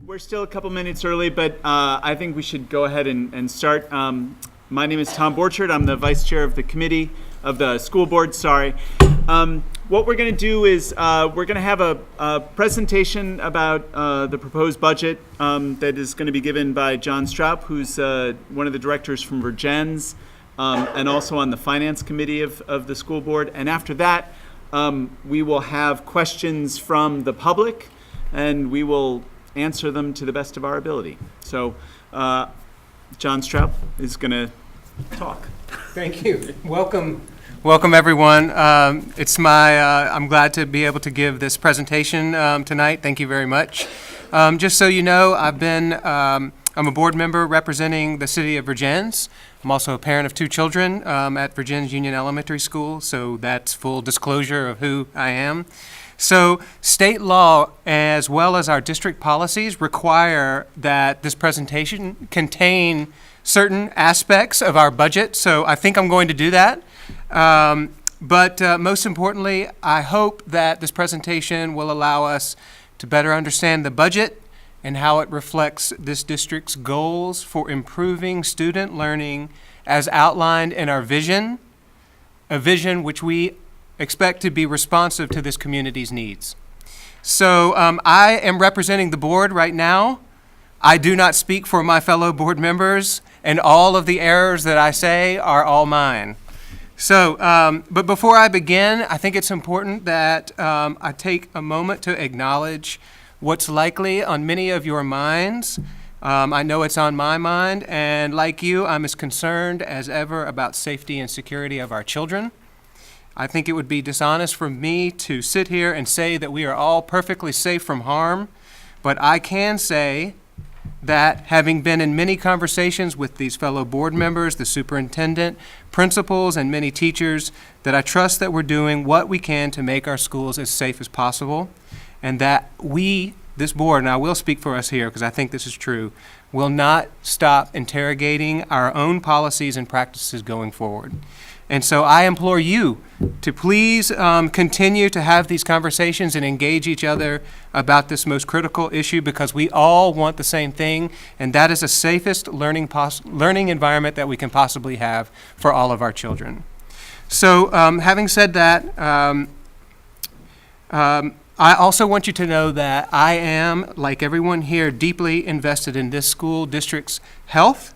We're still a couple minutes early, but I think we should go ahead and start. My name is Tom Borchard. I'm the vice chair of the committee of the school board. What we're going to do is we're going to have a presentation about the proposed budget that is going to be given by John Straub, who's one of the directors from Virgins and also on the finance committee of the school board. And after that, we will have questions from the public, and we will answer them to the best of our ability. So John Straub is going to talk. Thank you. Welcome everyone. I'm glad to be able to give this presentation tonight. Thank you very much. Just so you know, I'm a board member representing the city of Virgins. I'm also a parent of two children at Virgins Union Elementary School, so that's full disclosure of who I am. So state law, as well as our district policies, require that this presentation contain certain aspects of our budget, so I think I'm going to do that. But most importantly, I hope that this presentation will allow us to better understand the budget and how it reflects this district's goals for improving student learning as outlined in our vision, a vision which we expect to be responsive to this community's needs. So I am representing the board right now. I do not speak for my fellow board members, and all of the errors that I say are all mine. So, but before I begin, I think it's important that I take a moment to acknowledge what's likely on many of your minds. I know it's on my mind, and like you, I'm as concerned as ever about safety and security of our children. I think it would be dishonest for me to sit here and say that we are all perfectly safe from harm, but I can say that having been in many conversations with these fellow board members, the superintendent, principals, and many teachers, that I trust that we're doing what we can to make our schools as safe as possible, and that we, this board, and I will speak for us here because I think this is true, will not stop interrogating our own policies and practices going forward. And so I implore you to please continue to have these conversations and engage each other about this most critical issue, because we all want the same thing, and that is the safest learning environment that we can possibly have for all of our children. So having said that, I also want you to know that I am, like everyone here, deeply invested in this school district's health,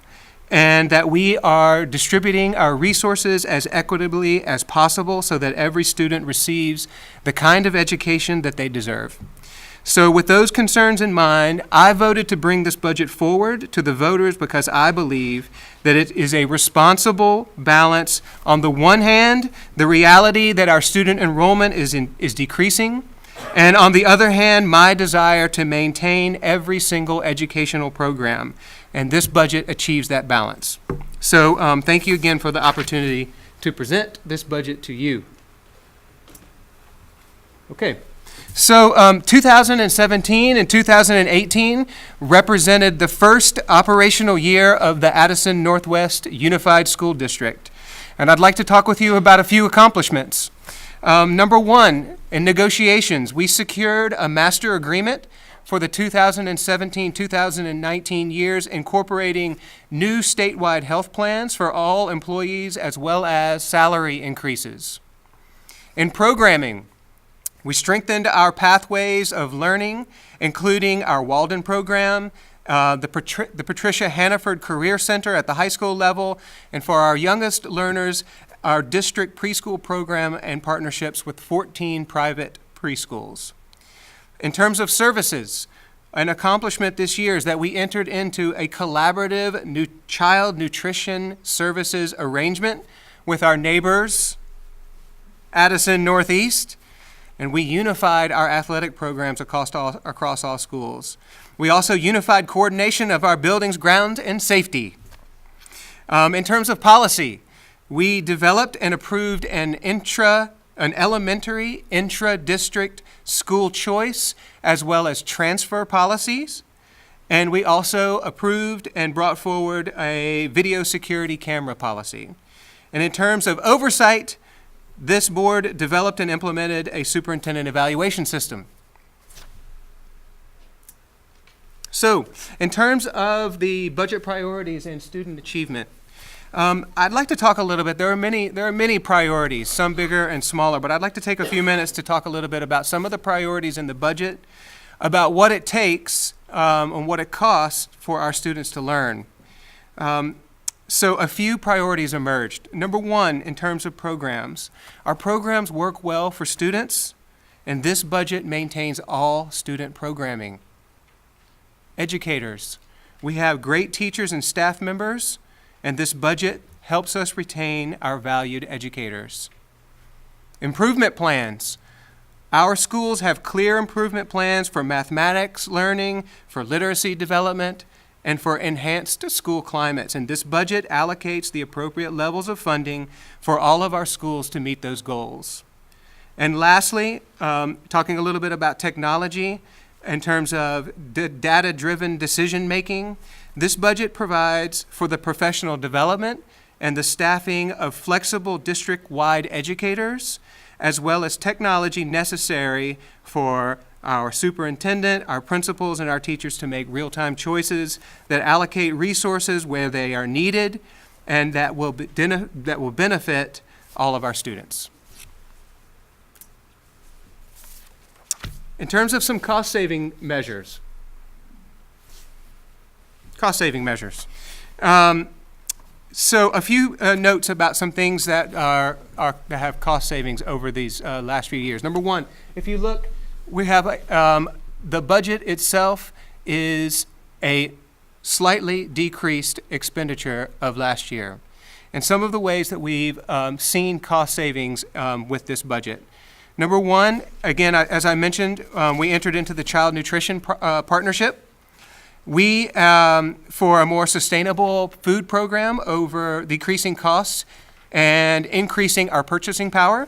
and that we are distributing our resources as equitably as possible so that every student receives the kind of education that they deserve. So with those concerns in mind, I voted to bring this budget forward to the voters because I believe that it is a responsible balance. On the one hand, the reality that our student enrollment is decreasing, and on the other hand, my desire to maintain every single educational program. And this budget achieves that balance. So thank you again for the opportunity to present this budget to you. Okay, so 2017 and 2018 represented the first operational year of the Addison Northwest Unified School District. And I'd like to talk with you about a few accomplishments. Number one, in negotiations, we secured a master agreement for the 2017-2019 years, incorporating new statewide health plans for all employees as well as salary increases. In programming, we strengthened our pathways of learning, including our Walden program, the Patricia Hannaford Career Center at the high school level, and for our youngest learners, our district preschool program and partnerships with 14 private preschools. In terms of services, an accomplishment this year is that we entered into a collaborative child nutrition services arrangement with our neighbors, Addison Northeast, and we unified our athletic programs across all schools. We also unified coordination of our buildings, ground, and safety. In terms of policy, we developed and approved an elementary intra-district school choice as well as transfer policies. And we also approved and brought forward a video security camera policy. And in terms of oversight, this board developed and implemented a superintendent evaluation system. So, in terms of the budget priorities and student achievement, I'd like to talk a little bit. There are many priorities, some bigger and smaller, but I'd like to take a few minutes to talk a little bit about some of the priorities in the budget, about what it takes and what it costs for our students to learn. So a few priorities emerged. Number one, in terms of programs, our programs work well for students, and this budget maintains all student programming. Educators, we have great teachers and staff members, and this budget helps us retain our valued educators. Improvement plans. Our schools have clear improvement plans for mathematics learning, for literacy development, and for enhanced school climates. And this budget allocates the appropriate levels of funding for all of our schools to meet those goals. And lastly, talking a little bit about technology in terms of data-driven decision-making, this budget provides for the professional development and the staffing of flexible district-wide educators, as well as technology necessary for our superintendent, our principals, and our teachers to make real-time choices that allocate resources where they are needed and that will benefit all of our students. In terms of some cost-saving measures. So a few notes about some things that that have cost savings over these last few years. Number one, if you look, we have the budget itself is a slightly decreased expenditure of last year. And some of the ways that we've seen cost savings with this budget. Number one, again, as I mentioned, we entered into the Child Nutrition Partnership. We, for a more sustainable food program over decreasing costs and increasing our purchasing power,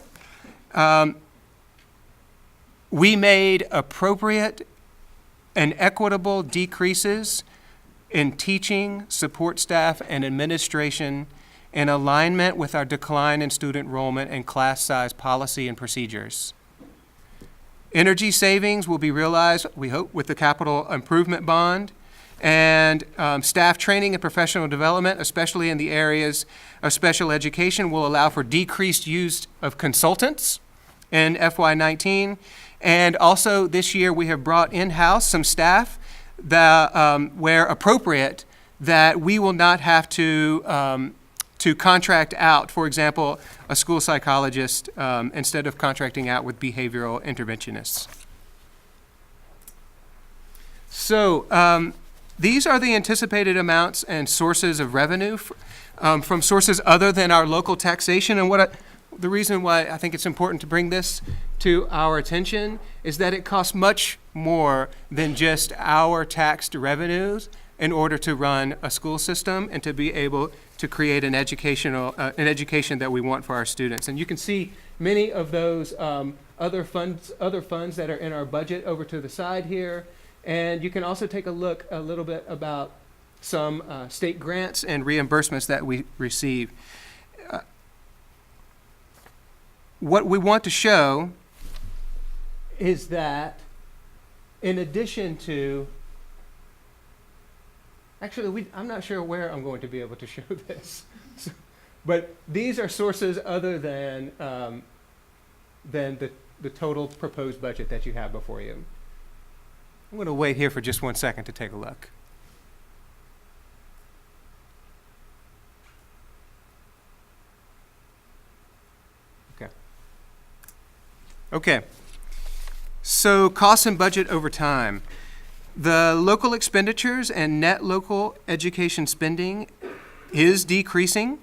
we made appropriate and equitable decreases in teaching, support staff, and administration in alignment with our decline in student enrollment and class size policy and procedures. Energy savings will be realized, we hope, with the capital improvement bond, and staff training and professional development, especially in the areas of special education, will allow for decreased use of consultants in FY19. And also this year we have brought in-house some staff that, where appropriate, that we will not have to contract out, for example, a school psychologist instead of contracting out with behavioral interventionists. So these are the anticipated amounts and sources of revenue from sources other than our local taxation. And the reason why I think it's important to bring this to our attention is that it costs much more than just our taxed revenues in order to run a school system and to be able to create an education that we want for our students. And you can see many of those other funds that are in our budget over to the side here. And you can also take a look a little bit about some state grants and reimbursements that we receive. What we want to show is that in addition to, actually, I'm not sure where I'm going to be able to show this, but these are sources other than the total proposed budget that you have before you. I'm going to wait here for just 1 second to take a look. Okay. So costs and budget over time. The local expenditures and net local education spending is decreasing,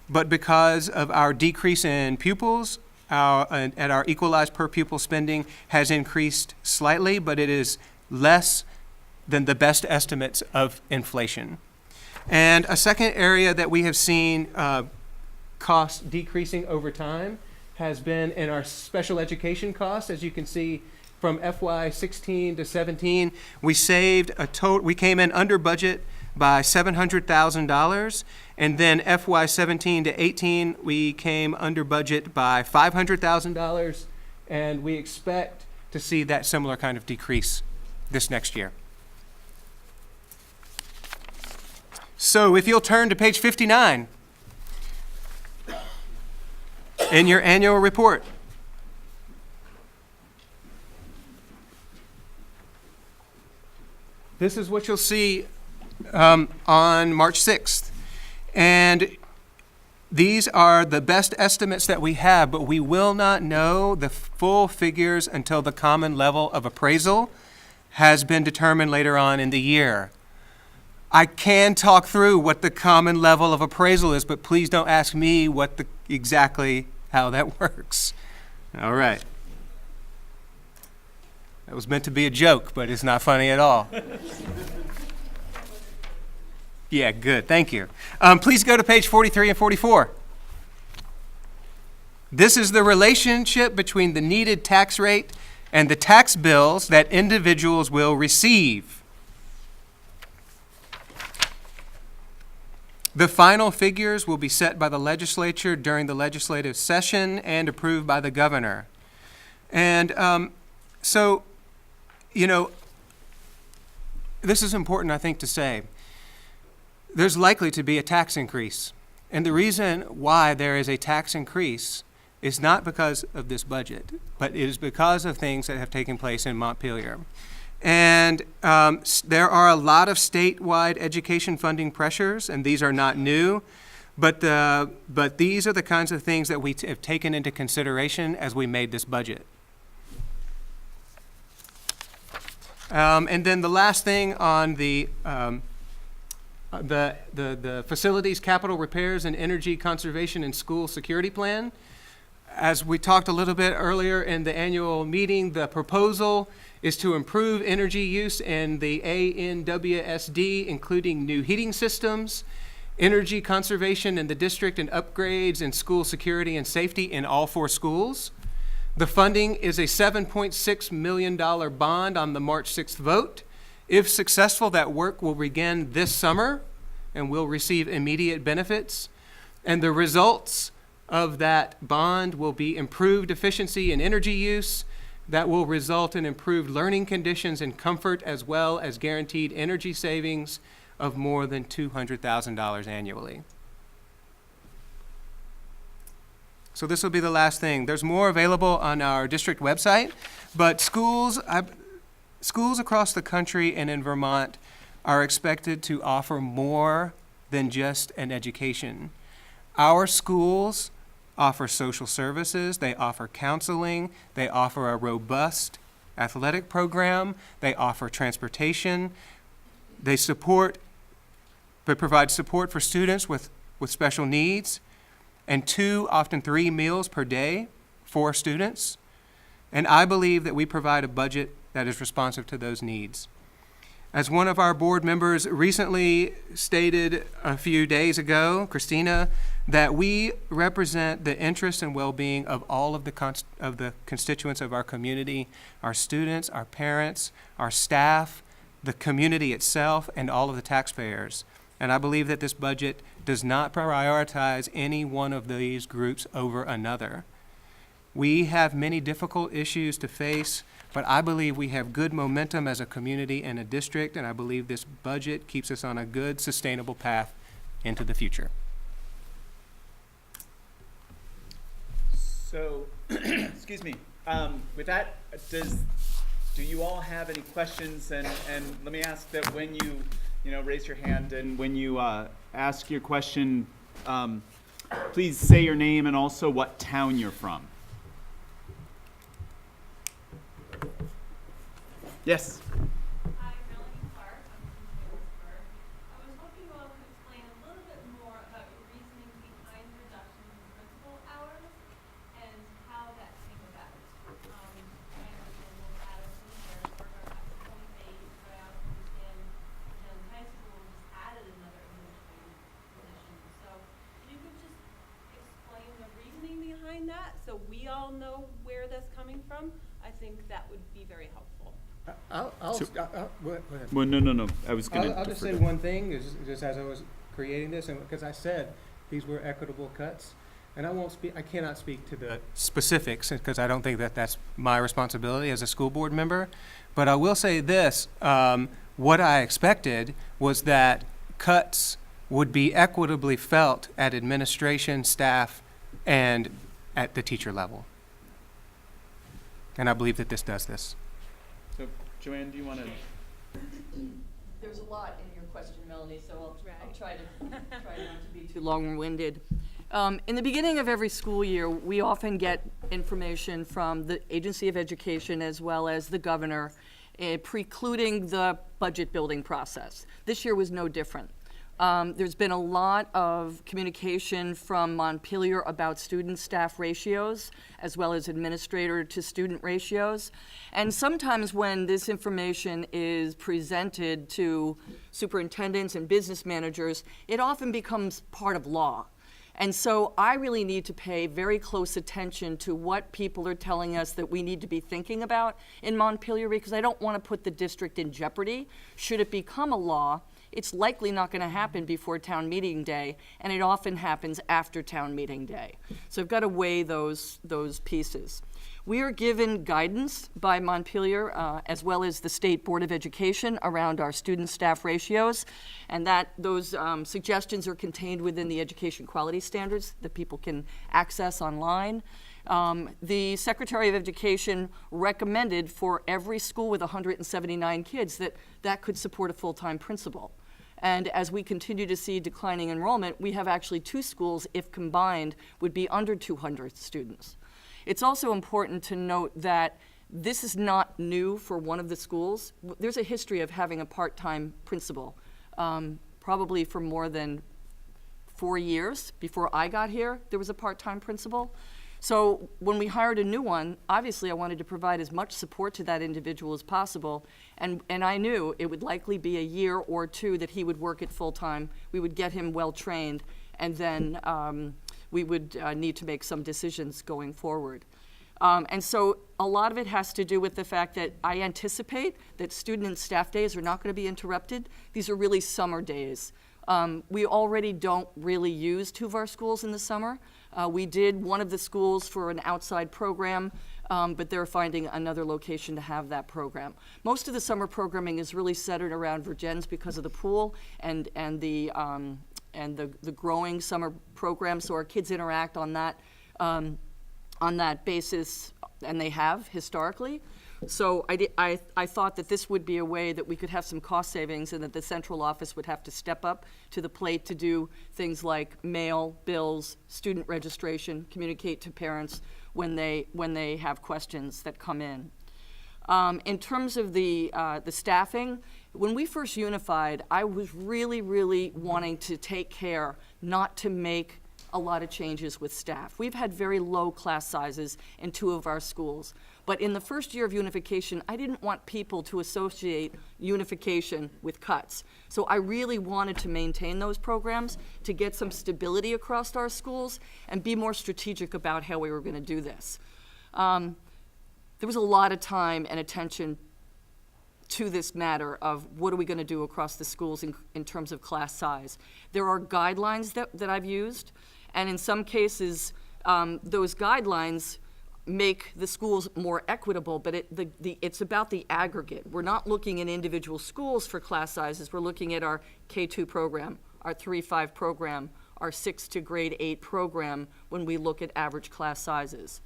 but because of our decrease in pupils, our equalized per pupil spending has increased slightly, but it is less than the best estimates of inflation. And a second area that we have seen costs decreasing over time has been in our special education costs. As you can see, from FY16 to 17, we came in under budget by $700,000, and then FY17 to 18, we came under budget by $500,000, and we expect to see that similar kind of decrease this next year. So if you'll turn to page 59 in your annual report. This is what you'll see on March 6th. And these are the best estimates that we have, but we will not know the full figures until the common level of appraisal has been determined later on in the year. I can talk through what the common level of appraisal is, but please don't ask me exactly how that works. All right. That was meant to be a joke, but it's not funny at all. Yeah, good. Thank you. Please go to page 43 and 44. This is the relationship between the needed tax rate and the tax bills that individuals will receive. The final figures will be set by the legislature during the legislative session and approved by the governor. And so, you know, this is important, I think, to say. There's likely to be a tax increase. And the reason why there is a tax increase is not because of this budget, but it is because of things that have taken place in Montpelier. And there are a lot of statewide education funding pressures, and these are not new, but these are the kinds of things that we have taken into consideration as we made this budget. And then the last thing on the facilities, capital repairs, and energy conservation and school security plan. As we talked a little bit earlier in the annual meeting, the proposal is to improve energy use in the ANWSD, including new heating systems, energy conservation in the district, and upgrades in school security and safety in all 4 schools. The funding is a $7.6 million bond on the March 6th vote. If successful, that work will begin this summer and will receive immediate benefits. And the results of that bond will be improved efficiency in energy use that will result in improved learning conditions and comfort, as well as guaranteed energy savings of more than $200,000 annually. So this will be the last thing. There's more available on our district website, but schools across the country and in Vermont are expected to offer more than just an education. Our schools offer social services, they offer counseling, they offer a robust athletic program, they offer transportation, they provide support for students with special needs, and 2, often 3 meals per day for students. And I believe that we provide a budget that is responsive to those needs. As one of our board members recently stated a few days ago, Christina, that we represent the interests and well-being of all of the constituents of our community, our students, our parents, our staff, the community itself, and all of the taxpayers. And I believe that this budget does not prioritize any one of these groups over another. We have many difficult issues to face, but I believe we have good momentum as a community and a district, and I believe this budget keeps us on a good, sustainable path into the future. So, excuse me. With that, do you all have any questions? And let me ask that when you raise your hand, and when you ask your question, please say your name and also what town you're from. Yes. Hi, Melanie Clark. I'm from Harrisburg. I was hoping you all could explain a little bit more about your reasoning behind the reduction in principal hours and how that came about. I understand most Addison and Harrisburg are at 28, but I also understand Young High School just added another administrative position. So if you could just explain the reasoning behind that so we all know where that's coming from, I think that would be very helpful. Go ahead. Well, no. I was going to. I'll just say one thing, just as I was creating this, and because I said these were equitable cuts, and I cannot speak to the specifics because I don't think that that's my responsibility as a school board member. But I will say this: what I expected was that cuts would be equitably felt at administration, staff, and at the teacher level. And I believe that this does this. So, Joanne, do you want to? There's a lot in your question, Melanie, so I'll try not to be too long-winded. In the beginning of every school year, we often get information from the Agency of Education as well as the governor precluding the budget building process. This year was no different. There's been a lot of communication from Montpelier about student-staff ratios, as well as administrator-to-student ratios. And sometimes when this information is presented to superintendents and business managers, it often becomes part of law. And so I really need to pay very close attention to what people are telling us that we need to be thinking about in Montpelier, because I don't want to put the district in jeopardy. Should it become a law, it's likely not going to happen before town meeting day, and it often happens after town meeting day. So I've got to weigh those pieces. We are given guidance by Montpelier as well as the State Board of Education around our student-staff ratios, and that those suggestions are contained within the education quality standards that people can access online. The Secretary of Education recommended for every school with 179 kids that could support a full-time principal. And as we continue to see declining enrollment, we have actually 2 schools, if combined, would be under 200 students. It's also important to note that this is not new for one of the schools. There's a history of having a part-time principal, probably for more than 4 years. Before I got here, there was a part-time principal. So when we hired a new one, obviously I wanted to provide as much support to that individual as possible, and I knew it would likely be a year or 2 that he would work at full-time. We would get him well-trained, and then we would need to make some decisions going forward. And so a lot of it has to do with the fact that I anticipate that student and staff days are not going to be interrupted. These are really summer days. We already don't really use 2 of our schools in the summer. We did one of the schools for an outside program, but they're finding another location to have that program. Most of the summer programming is really centered around Virgins because of the pool and the growing summer program, so our kids interact on that basis, and they have historically. So I thought that this would be a way that we could have some cost savings, and that the central office would have to step up to the plate to do things like mail, bills, student registration, communicate to parents when they have questions that come in. In terms of the staffing, when we first unified, I was really, really wanting to take care not to make a lot of changes with staff. We've had very low class sizes in 2 of our schools. But in the first year of unification, I didn't want people to associate unification with cuts. So I really wanted to maintain those programs to get some stability across our schools and be more strategic about how we were going to do this. There was a lot of time and attention to this matter of what are we going to do across the schools in terms of class size. There are guidelines that I've used, and in some cases, those guidelines make the schools more equitable, but it's about the aggregate. We're not looking at individual schools for class sizes. We're looking at our K-2 program, our 3-5 program, our 6 to grade 8 program when we look at average class sizes.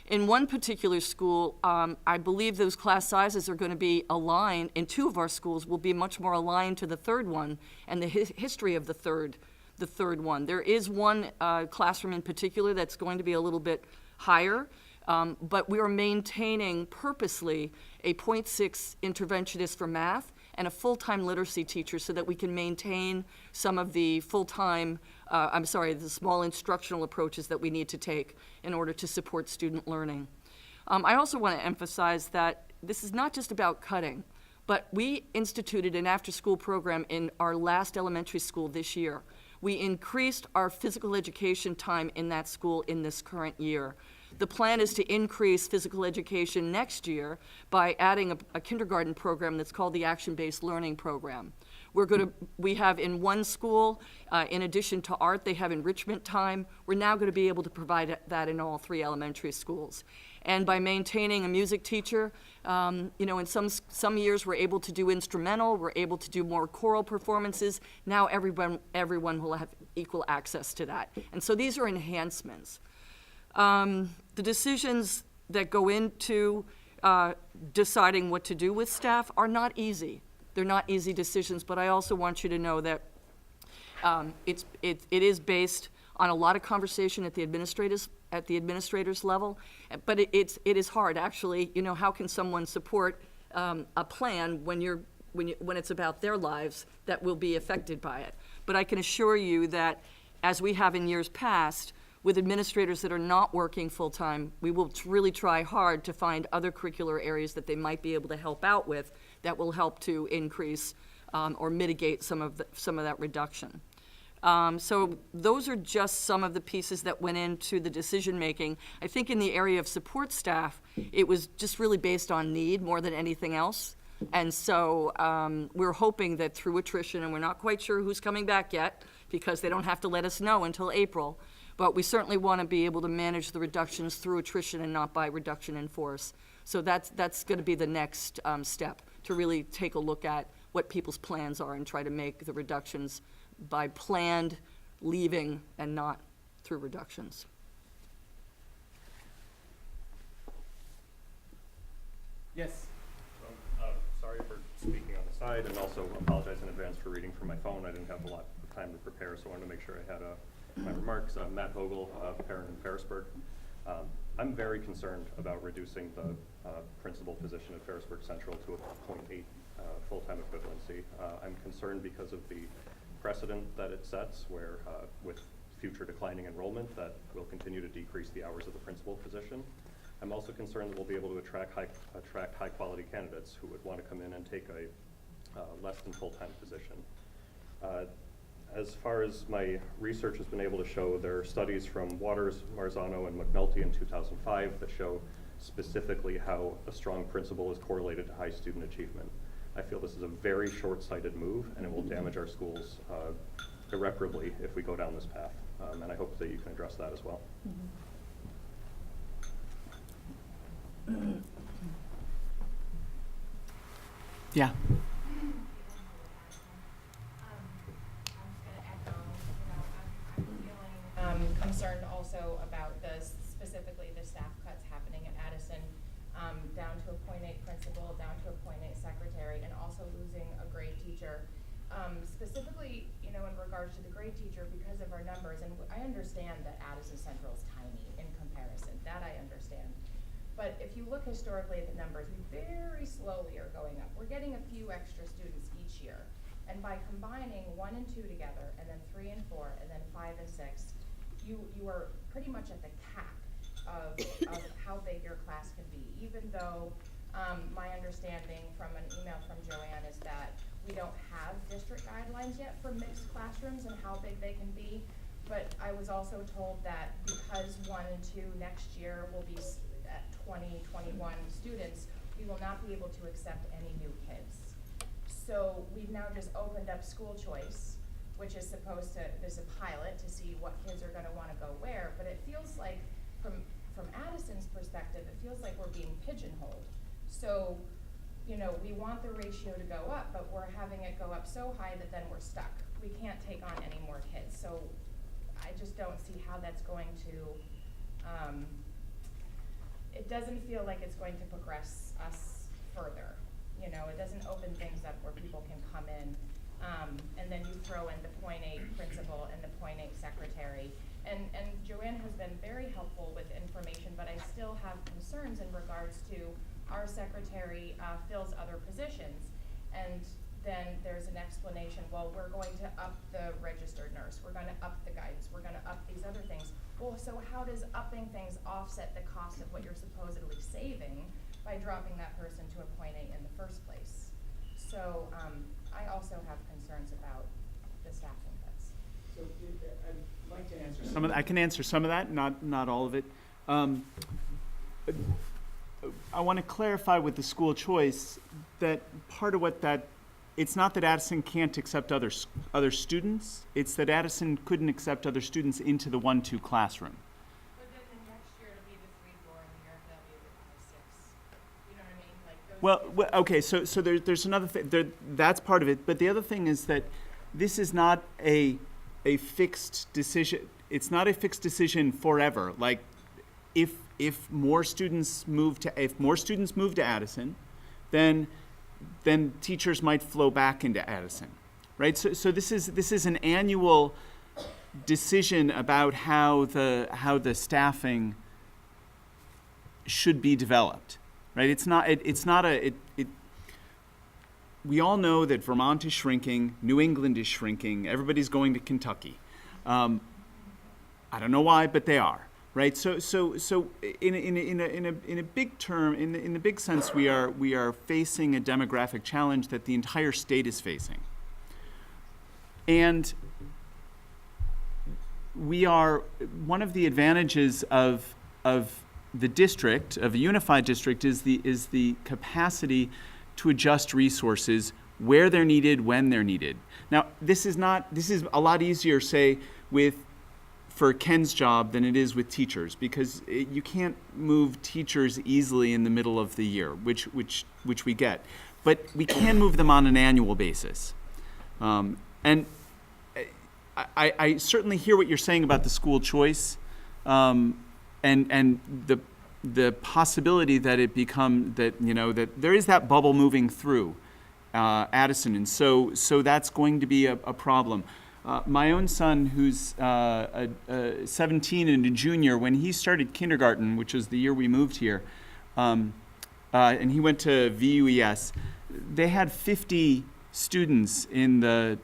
In one particular school, I believe those class sizes are going to be aligned, in 2 of our schools will be much more aligned to the 3rd one and the history of the third one. There is one classroom in particular that's going to be a little bit higher, but we are maintaining purposely a 0.6 interventionist for math and a full-time literacy teacher so that we can maintain some of the the small instructional approaches that we need to take in order to support student learning. I also want to emphasize that this is not just about cutting, but we instituted an after-school program in our last elementary school this year. We increased our physical education time in that school in this current year. The plan is to increase physical education next year by adding a kindergarten program that's called the Action-Based Learning Program. We have in one school, in addition to art, they have enrichment time. We're now going to be able to provide that in all 3 elementary schools. And by maintaining a music teacher, in some years we're able to do instrumental, we're able to do more choral performances. Now everyone will have equal access to that. And so these are enhancements. The decisions that go into deciding what to do with staff are not easy. They're not easy decisions, but I also want you to know that it is based on a lot of conversation at the administrators level, but it is hard, actually. How can someone support a plan when it's about their lives that will be affected by it? But I can assure you that, as we have in years past, with administrators that are not working full-time, we will really try hard to find other curricular areas that they might be able to help out with that will help to increase or mitigate some of that reduction. So those are just some of the pieces that went into the decision-making. I think in the area of support staff, it was just really based on need more than anything else. And so we're hoping that through attrition, and we're not quite sure who's coming back yet because they don't have to let us know until April, but we certainly want to be able to manage the reductions through attrition and not by reduction in force. So that's going to be the next step, to really take a look at what people's plans are and try to make the reductions by planned leaving and not through reductions. Yes. Sorry for speaking on the side, and also apologize in advance for reading from my phone. I didn't have a lot of time to prepare, so I wanted to make sure I had my remarks. I'm Matt Vogel, parent in Ferrisburg. I'm very concerned about reducing the principal position at Ferrisburg Central to a 0.8 full-time equivalency. I'm concerned because of the precedent that it sets, where with future declining enrollment, that will continue to decrease the hours of the principal position. I'm also concerned that we'll be able to attract high-quality candidates who would want to come in and take a less than full-time position. As far as my research has been able to show, there are studies from Waters, Marzano, and McNulty in 2005 that show specifically how a strong principal is correlated to high student achievement. I feel this is a very short-sighted move, and it will damage our schools irreparably if we go down this path. And I hope that you can address that as well. Yeah. Concerned also about specifically the staff cuts happening at Addison, down to a 0.8 principal, down to a 0.8 secretary, and also losing a grade teacher. Specifically, in regards to the grade teacher, because of our numbers, and I understand that Addison Central is tiny in comparison, that I understand. But if you look historically at the numbers, we very slowly are going up. We're getting a few extra students each year. And by combining 1 and 2 together, and then 3 and 4, and then 5 and 6, you are pretty much at the cap of how big your class can be, even though my understanding from an email from Joanne is that we don't have district guidelines yet for mixed classrooms and how big they can be. But I was also told that because 1 and 2 next year will be at 20, 21 students, we will not be able to accept any new kids. So we've now just opened up school choice, which is supposed to, there's a pilot to see what kids are going to want to go where, but it feels like, from Addison's perspective, it feels like we're being pigeonholed. So, we want the ratio to go up, but we're having it go up so high that then we're stuck. We can't take on any more kids. So I just don't see how that's going to, it doesn't feel like it's going to progress us further. It doesn't open things up where people can come in. And then you throw in the 0.8 principal and the 0.8 secretary. And Joanne has been very helpful with information, but I still have concerns in regards to our secretary fills other positions. And then there's an explanation, well, we're going to up the registered nurse, we're going to up the guidance, we're going to up these other things. Well, so how does upping things offset the cost of what you're supposedly saving by dropping that person to a 0.8 in the first place? So I also have concerns about the staffing cuts. So I'd like to answer some of that. I can answer some of that, not all of it. I want to clarify with the school choice that part of what it's not that Addison can't accept other students, it's that Addison couldn't accept other students into the 1-2 classroom. But then the next year it'll be the 3-4, and the year after that'll be Okay, so there's another thing, that's part of it, but the other thing is that this is not a fixed decision. It's not a fixed decision forever. Like, if more students move to Addison, then teachers might flow back into Addison, right? So this is an annual decision about how the staffing should be developed, right? We all know that Vermont is shrinking, New England is shrinking, everybody's going to Kentucky. I don't know why, but they are, right? So in a big term, in the big sense, we are facing a demographic challenge that the entire state is facing, and we are, one of the advantages of the district, of a unified district, is the capacity to adjust resources where they're needed, when they're needed. Now, this is a lot easier, say, for Ken's job than it is with teachers, because you can't move teachers easily in the middle of the year, which we get. But we can move them on an annual basis. And I certainly hear what you're saying about the school choice, and the possibility that that there is that bubble moving through Addison, and so that's going to be a problem. My own son, who's 17 and a junior, when he started kindergarten, which was the year we moved here, and he went to VUES, they had 50 students in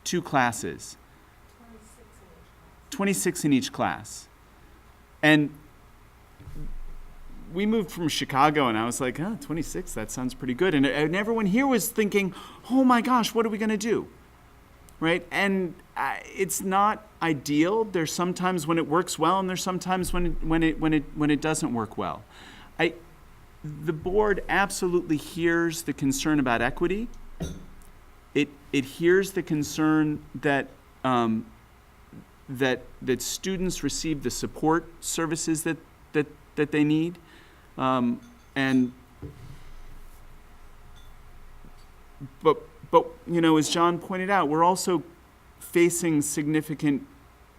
two classes. 26 in each class. And we moved from Chicago, and I was like, 26, that sounds pretty good. And everyone here was thinking, oh my gosh, what are we going to do? Right? And it's not ideal. There's sometimes when it works well, and there's sometimes when it doesn't work well. The board absolutely hears the concern about equity. It hears the concern that that students receive the support services that they need, but as John pointed out, we're also facing significant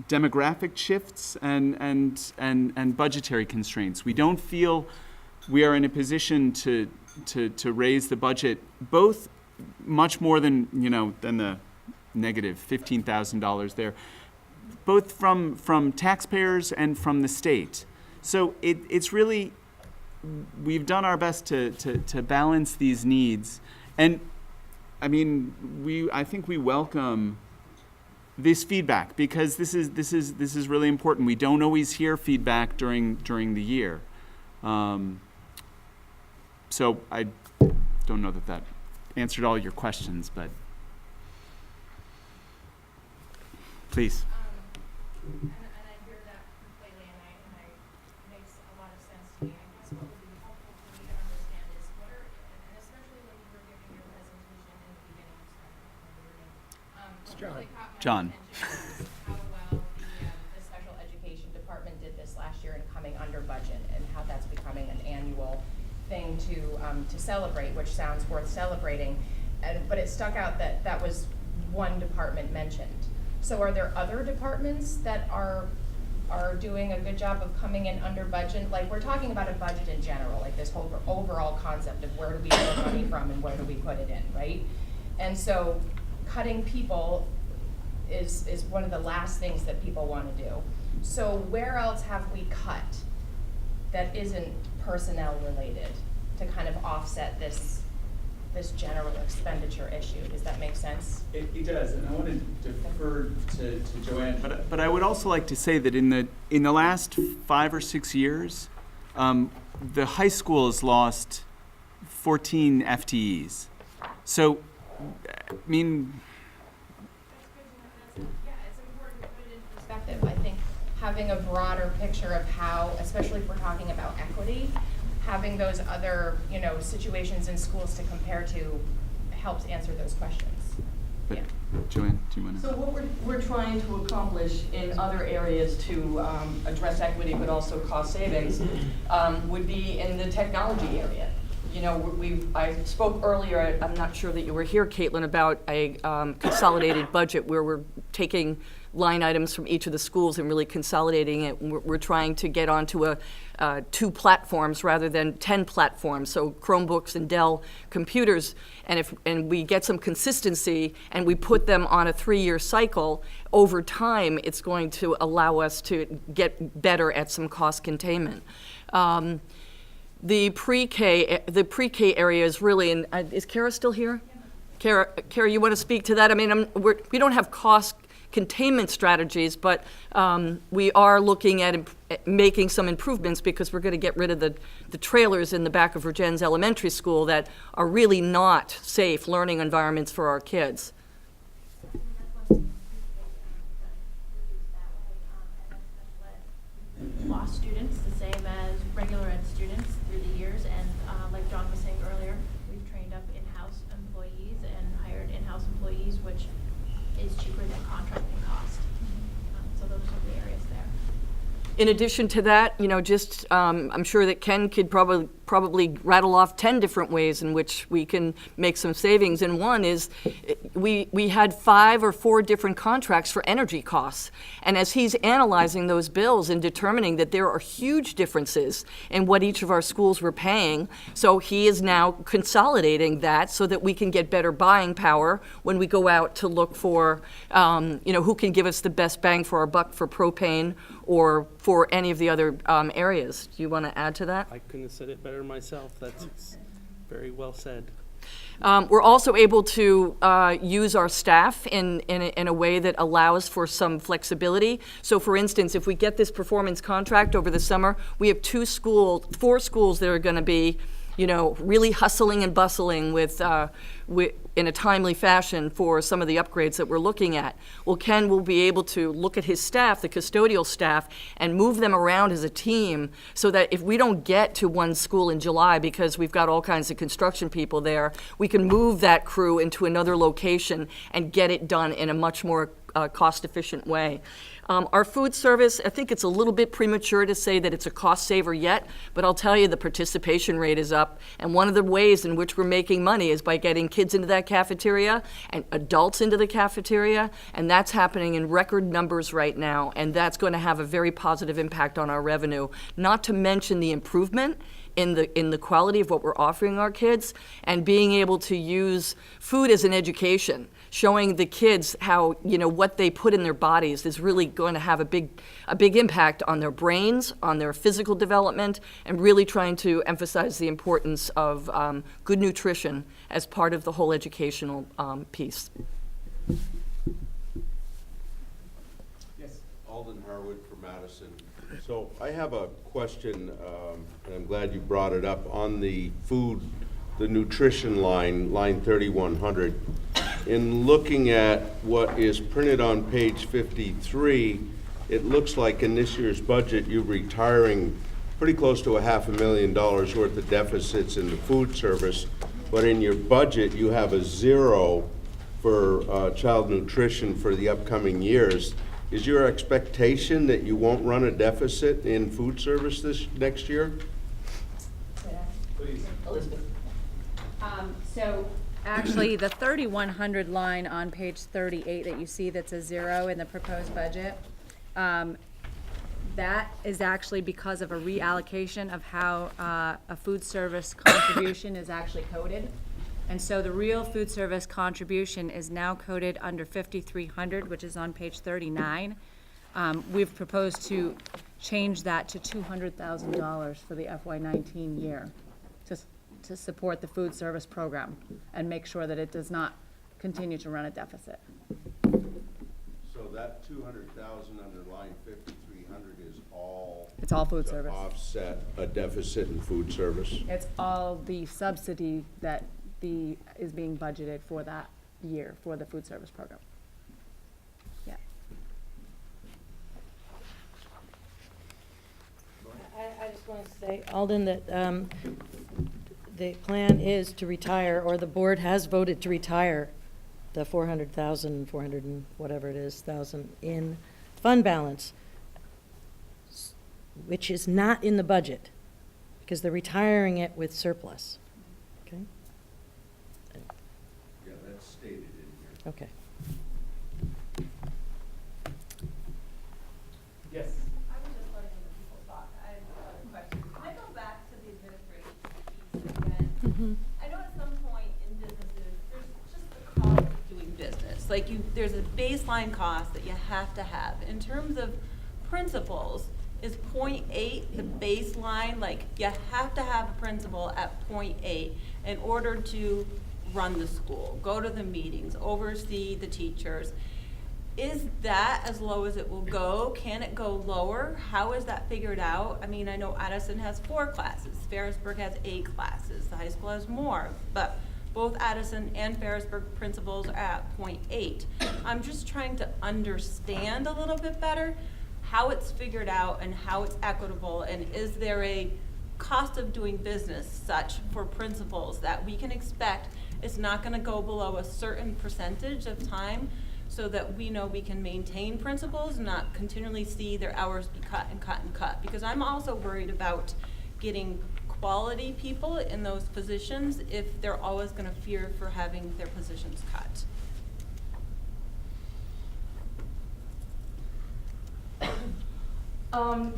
demographic shifts and budgetary constraints. We don't feel we are in a position to raise the budget, both much more than the negative $15,000 there, both from taxpayers and from the state. So it's really, we've done our best to balance these needs, and I think we welcome this feedback, because this is really important. We don't always hear feedback during the year, so I don't know that answered all your questions, but please. And I hear that completely, and it makes a lot of sense to me. I guess what would be helpful for me to understand is and especially when you were giving your presentation in the beginning, what really caught my John. attention was how well the special education department did this last year in coming under budget, and how that's becoming an annual thing to celebrate, which sounds worth celebrating. But it stuck out that was one department mentioned. So are there other departments that are doing a good job of coming in under budget? Like, we're talking about a budget in general, like this whole overall concept of where do we get money from and where do we put it in, right? And so cutting people is one of the last things that people want to do. So where else have we cut that isn't personnel related to kind of offset this general expenditure issue? Does that make sense? It does, and I want to defer to Joanne. But I would also like to say that in the last 5 or 6 years, the high school has lost 14 FTEs. So, Yeah, it's important to put it in perspective. I think having a broader picture of how, especially if we're talking about equity, having those other, situations in schools to compare to helps answer those questions. but Yeah. Joanne, do you want to? So what we're trying to accomplish in other areas to address equity but also cost savings would be in the technology area. You know, I spoke earlier, I'm not sure that you were here, Caitlin, about a consolidated budget where we're taking line items from each of the schools and really consolidating it. We're trying to get onto 2 platforms rather than 10 platforms, so Chromebooks and Dell computers. And we get some consistency and we put them on a 3-year cycle, over time, it's going to allow us to get better at some cost containment. The pre-K area is really, and is Kara still here? Kara, you want to speak to that? I mean, we don't have cost containment strategies, but we are looking at making some improvements because we're going to get rid of the trailers in the back of Virgins Elementary School that are really not safe learning environments for our kids. Lost students, the same as regular ed students through the years, and like John was saying earlier, we've trained up in-house employees and hired in-house employees, which is cheaper than contracting cost. So those are the areas there. In addition to that, you know, just I'm sure that Ken could probably rattle off 10 different ways in which we can make some savings. And one is we had 5 or 4 different contracts for energy costs. And as he's analyzing those bills and determining that there are huge differences in what each of our schools were paying, so he is now consolidating that so that we can get better buying power when we go out to look for, you know, who can give us the best bang for our buck for propane or for any of the other areas. Do you want to add to that? I couldn't have said it better myself. That's very well said. We're also able to use our staff in a way that allows for some flexibility. So for instance, if we get this performance contract over the summer, we have 4 schools that are going to be, you know, really hustling and bustling with in a timely fashion for some of the upgrades that we're looking at. Well, Ken will be able to look at his staff, the custodial staff, and move them around as a team so that if we don't get to one school in July because we've got all kinds of construction people there, we can move that crew into another location and get it done in a much more cost-efficient way. Our food service, I think it's a little bit premature to say that it's a cost saver yet, but I'll tell you the participation rate is up. And one of the ways in which we're making money is by getting kids into that cafeteria and adults into the cafeteria. And that's happening in record numbers right now. And that's going to have a very positive impact on our revenue, not to mention the improvement in the quality of what we're offering our kids and being able to use food as an education, showing the kids how, you know, what they put in their bodies is really going to have a big impact on their brains, on their physical development, and really trying to emphasize the importance of good nutrition as part of the whole educational piece. Yes. Alden Harwood from Madison. So I have a question, and I'm glad you brought it up, on the food, the nutrition line 3100. In looking at what is printed on page 53, it looks like in this year's budget you're retiring pretty close to $500,000 worth of deficits in the food service, but in your budget you have a 0 for child nutrition for the upcoming years. Is your expectation that you won't run a deficit in food service this next year? Please. Elizabeth. So actually, the 3100 line on page 38 that you see that's a 0 in the proposed budget, that is actually because of a reallocation of how a food service contribution is actually coded. And so the real food service contribution is now coded under 5300, which is on page 39. We've proposed to change that to $200,000 for the FY19 year to support the food service program and make sure that it does not continue to run a deficit. So that 200,000 under line 5300 is all. It's all food to service. offset a deficit in food service. It's all the subsidy that is being budgeted for that year for the food service program. Yeah. I just want to say, Alden, that the plan is to retire, or the board has voted to retire the 400,000, 400 and whatever it is, thousand in fund balance, which is not in the budget, because they're retiring it with surplus. stated in here. Okay. Yes. I was just letting the people talk. I have other questions. Can I go back to the administration piece again? I know at some point in businesses, there's just the cost of doing business. Like there's a baseline cost that you have to have. In terms of principals, is 0.8 the baseline? Like you have to have a principal at 0.8 in order to run the school, go to the meetings, oversee the teachers. Is that as low as it will go? Can it go lower? How is that figured out? I mean, I know Addison has 4 classes, Ferrisburg has 8 classes, the high school has more, but both Addison and Ferrisburg principals are at 0.8. I'm just trying to understand a little bit better how it's figured out and how it's equitable, and is there a cost of doing business such for principals that we can expect it's not gonna go below a certain percentage of time, so that we know we can maintain principals and not continually see their hours be cut and cut and cut. Because I'm also worried about getting quality people in those positions if they're always gonna fear for having their positions cut.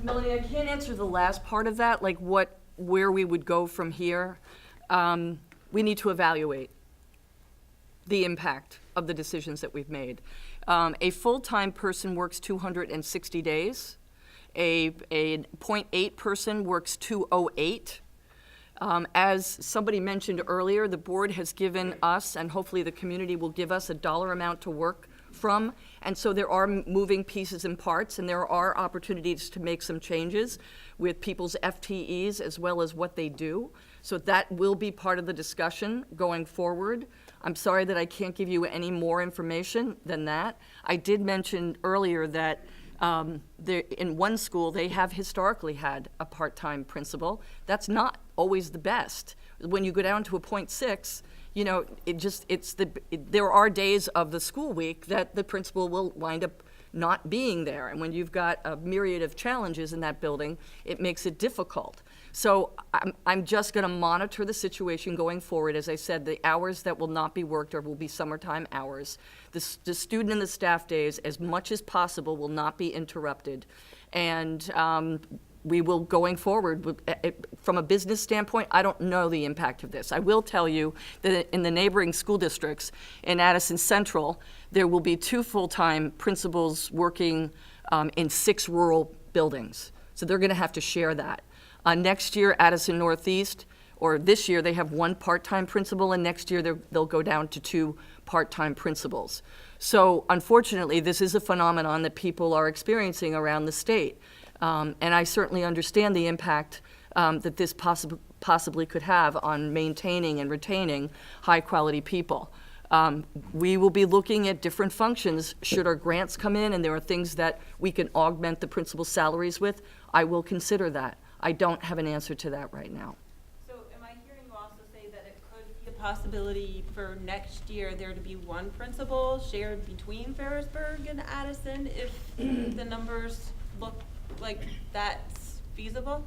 Melanie, I can't answer the last part of that, like where we would go from here. We need to evaluate the impact of the decisions that we've made. A full-time person works 260 days. A 0.8 person works 208. As somebody mentioned earlier, the board has given us, and hopefully the community will give us, a dollar amount to work from. And so there are moving pieces and parts, and there are opportunities to make some changes with people's FTEs as well as what they do. So that will be part of the discussion going forward. I'm sorry that I can't give you any more information than that. I did mention earlier that in one school, they have historically had a part-time principal. That's not always the best. When you go down to a 0.6, you know, there are days of the school week that the principal will wind up not being there. And when you've got a myriad of challenges in that building, it makes it difficult. So I'm just going to monitor the situation going forward. As I said, the hours that will not be worked will be summertime hours. The student and the staff days, as much as possible, will not be interrupted. And we will, going forward, from a business standpoint, I don't know the impact of this. I will tell you that in the neighboring school districts, in Addison Central, there will be 2 full-time principals working in 6 rural buildings. So they're going to have to share that. Next year, Addison Northeast, or this year, they have 1 part-time principal, and next year they'll go down to 2 part-time principals. So unfortunately, this is a phenomenon that people are experiencing around the state. And I certainly understand the impact that this possibly could have on maintaining and retaining high-quality people. We will be looking at different functions. Should our grants come in and there are things that we can augment the principal's salaries with, I will consider that. I don't have an answer to that right now. So am I hearing you also say that it could be a possibility for next year there to be 1 principal shared between Ferrisburg and Addison if the numbers look like that's feasible?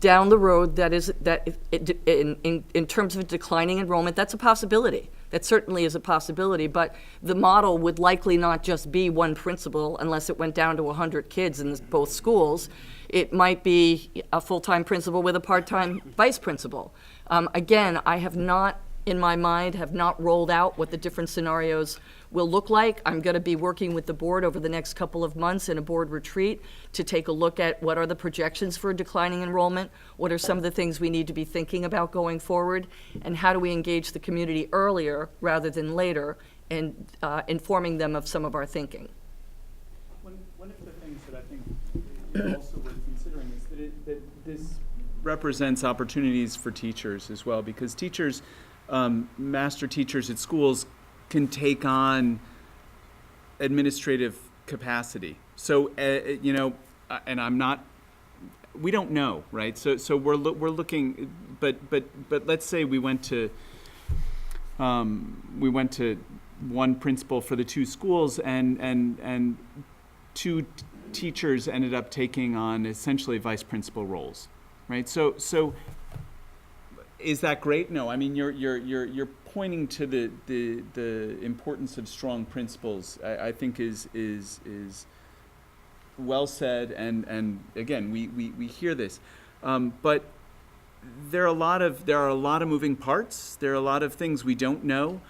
Down the road, in terms of declining enrollment, that's a possibility. That certainly is a possibility, but the model would likely not just be 1 principal unless it went down to 100 kids in both schools. It might be a full-time principal with a part-time vice principal. Again, I have not, in my mind, have not rolled out what the different scenarios will look like. I'm going to be working with the board over the next couple of months in a board retreat to take a look at what are the projections for declining enrollment, what are some of the things we need to be thinking about going forward, and how do we engage the community earlier rather than later in informing them of some of our thinking. One of the things that I think is also worth considering is that this represents opportunities for teachers as well, because teachers, master teachers at schools, can take on administrative capacity. So, you know, and we don't know, right? So we're looking, but let's say we went to 1 principal for the 2 schools, and 2 teachers ended up taking on essentially vice principal roles, right? So is that great? No, I mean your pointing to the importance of strong principles, I think is well said, and again, we hear this, but there are a lot of moving parts. There are a lot of things we don't know.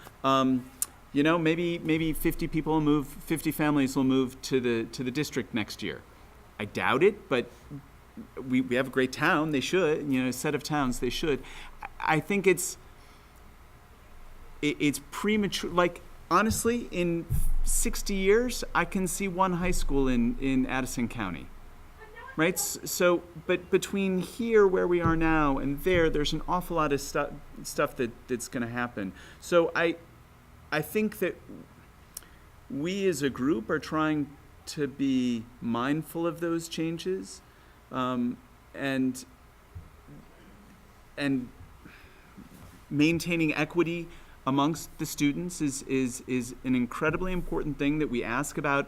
Maybe 50 people will move, 50 families will move to the district next year. I doubt it, but we have a great town. They should, a set of towns. They should. I think it's premature. Like, honestly, in 60 years, I can see one high school in Addison County. Right? So, but between here, where we are now, and there's an awful lot of stuff that's going to happen. So I think that we as a group are trying to be mindful of those changes, and maintaining equity amongst the students is an incredibly important thing that we ask about